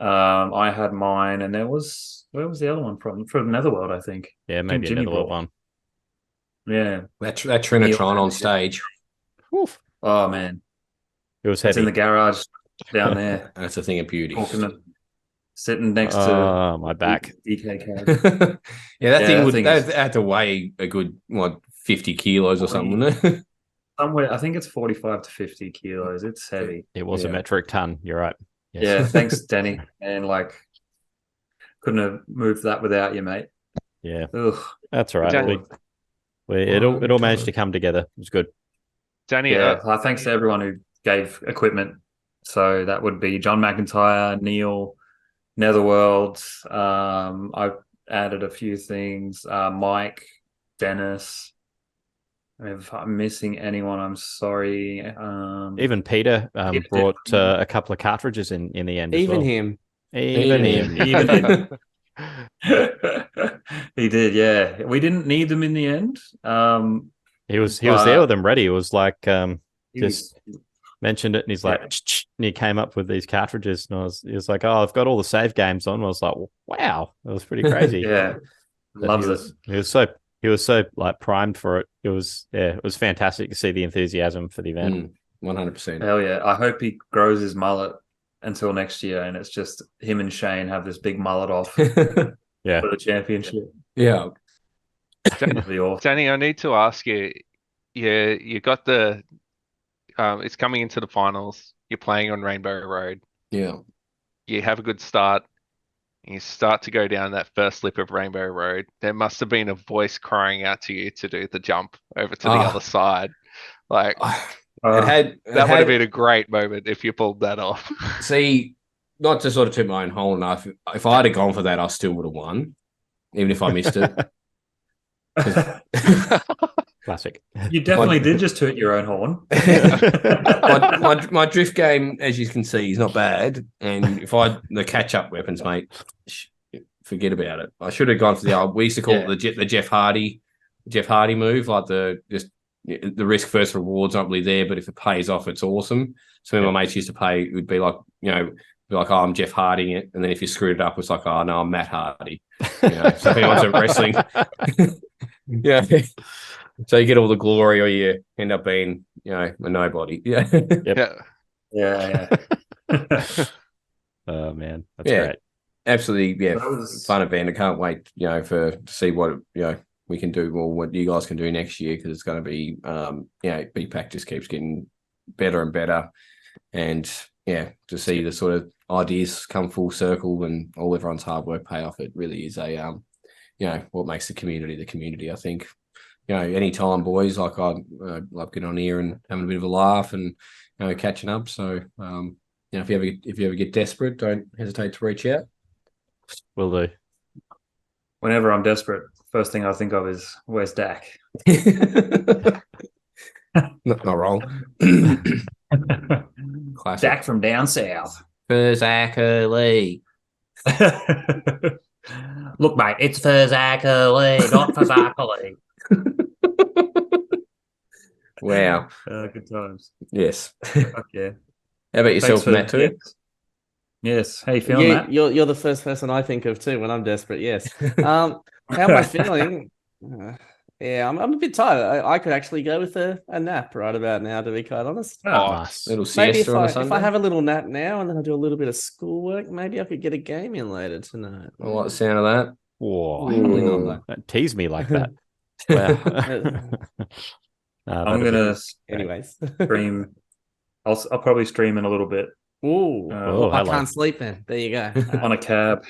I had mine, and where was the other one from? From Netherworld, I think. Yeah, maybe a Netherworld one. Yeah, that Trinitron on stage. Oof. Oh man, it was heavy. It's in the garage down there. That's a thing of beauty. Sitting next to my back. DK. That thing had to weigh a good 50 kilos or something, wouldn't it? Somewhere, I think it's 45 to 50 kilos. It's heavy. It was a metric ton. You're right. Yes. Yeah, thanks, Denny. And couldn't have moved that without you, mate. Yeah, Ugh. That's all right. It all managed to come together. It was good. Danny, thanks to everyone who gave equipment. So that would be John McIntyre, Neil, Netherworld. I added a few things. Mike, Dennis. If I'm missing anyone, I'm sorry. Even Peter brought a couple of cartridges in the end. Even as well. him. Even him. He did, yeah. We didn't need them in the end. He was there with them ready. It was like just mentioned it, and he's like, and he came up with these cartridges, and he was like, oh, I've got all the save games on. I was like, wow, that was pretty crazy. Yeah, loves it. He was so like primed for it. It was fantastic to see the enthusiasm for the event. 100%. Hell yeah! I hope he grows his mullet until next year, and it's just him and Shane have this big mullet off for the championship. Yeah. Danny, I need to ask you. You got the. It's coming into the finals. You're playing on Rainbow Road. Yeah. You have a good start. You start to go down that first lip of Rainbow Road. There must have been a voice crying out to you to do the jump over to the other side. Like that would have been a great moment if you pulled that off. See, not to sort of toot my own horn enough. If I had gone for that, I still would have won, even if I missed it. Classic. You definitely did just toot your own horn. my drift game, as you can see, is not bad. And if I had the catch-up weapons, mate, forget about it. I should have gone for the old. We used to call it the Jeff Hardy move, like the risk first rewards aren't really there, but if it pays off, it's awesome. So when my mates used to pay, it would be like, oh, I'm Jeff Harding it, and then if you screwed it up, it's like, oh no, I'm Matt Hardy. So if anyone's at wrestling, so you get all the glory, or you end up being, a nobody. Yeah. Oh man, that's great. Absolutely, fun event. I can't wait, to see what we can do, or what you guys can do next year, because it's going to be, BPAC just keeps getting better and better, and to see the sort of ideas come full circle and all everyone's hard work pay off. It really is a, what makes the community, I think. anytime, boys. Like I love getting on here and having a bit of a laugh and catching up. So if you ever get desperate, don't hesitate to reach out. Will do. Whenever I'm desperate, first thing I think of is where's Dack? Not wrong. Classic. Dack from down south. Fa-zack-er-ley. Look, mate, it's Fa-zack-er-ley, not Fa-zack-er-ley. Wow. Good times. Yes. Fuck yeah. How about yourself, Matt, too? Yes. How you feeling, Matt? You're the first person I think of too when I'm desperate. Yes. How am I feeling? I'm a bit tired. I could actually go with a nap right about now, to be quite honest. Nice. Little Maybe siesta on a Sunday. if I have a little nap now and then I do a little bit of schoolwork, maybe I could get a game in later tonight. I like the sound of that. Whoa. Probably not, though. Don't tease me like that. Wow. I'm gonna anyways stream. I'll probably stream in a little bit. Ooh, I hello. can't sleep then. There you go. On a cab.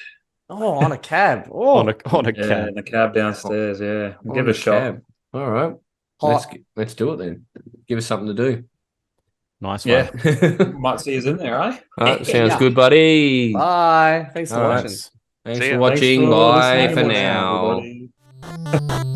Oh, on a cab. Oh, on a Yeah, cab. in a cab downstairs. Yeah, On give it a the shot. cab. All right. hot. Let's do it then. Give us something to do. Nice one. Yeah, might see us in there, eh? All right, sounds good, buddy. Bye. Thanks for All right. watching. Thanks See for ya. watching. Thanks for Bye listening for and now. watching, everybody.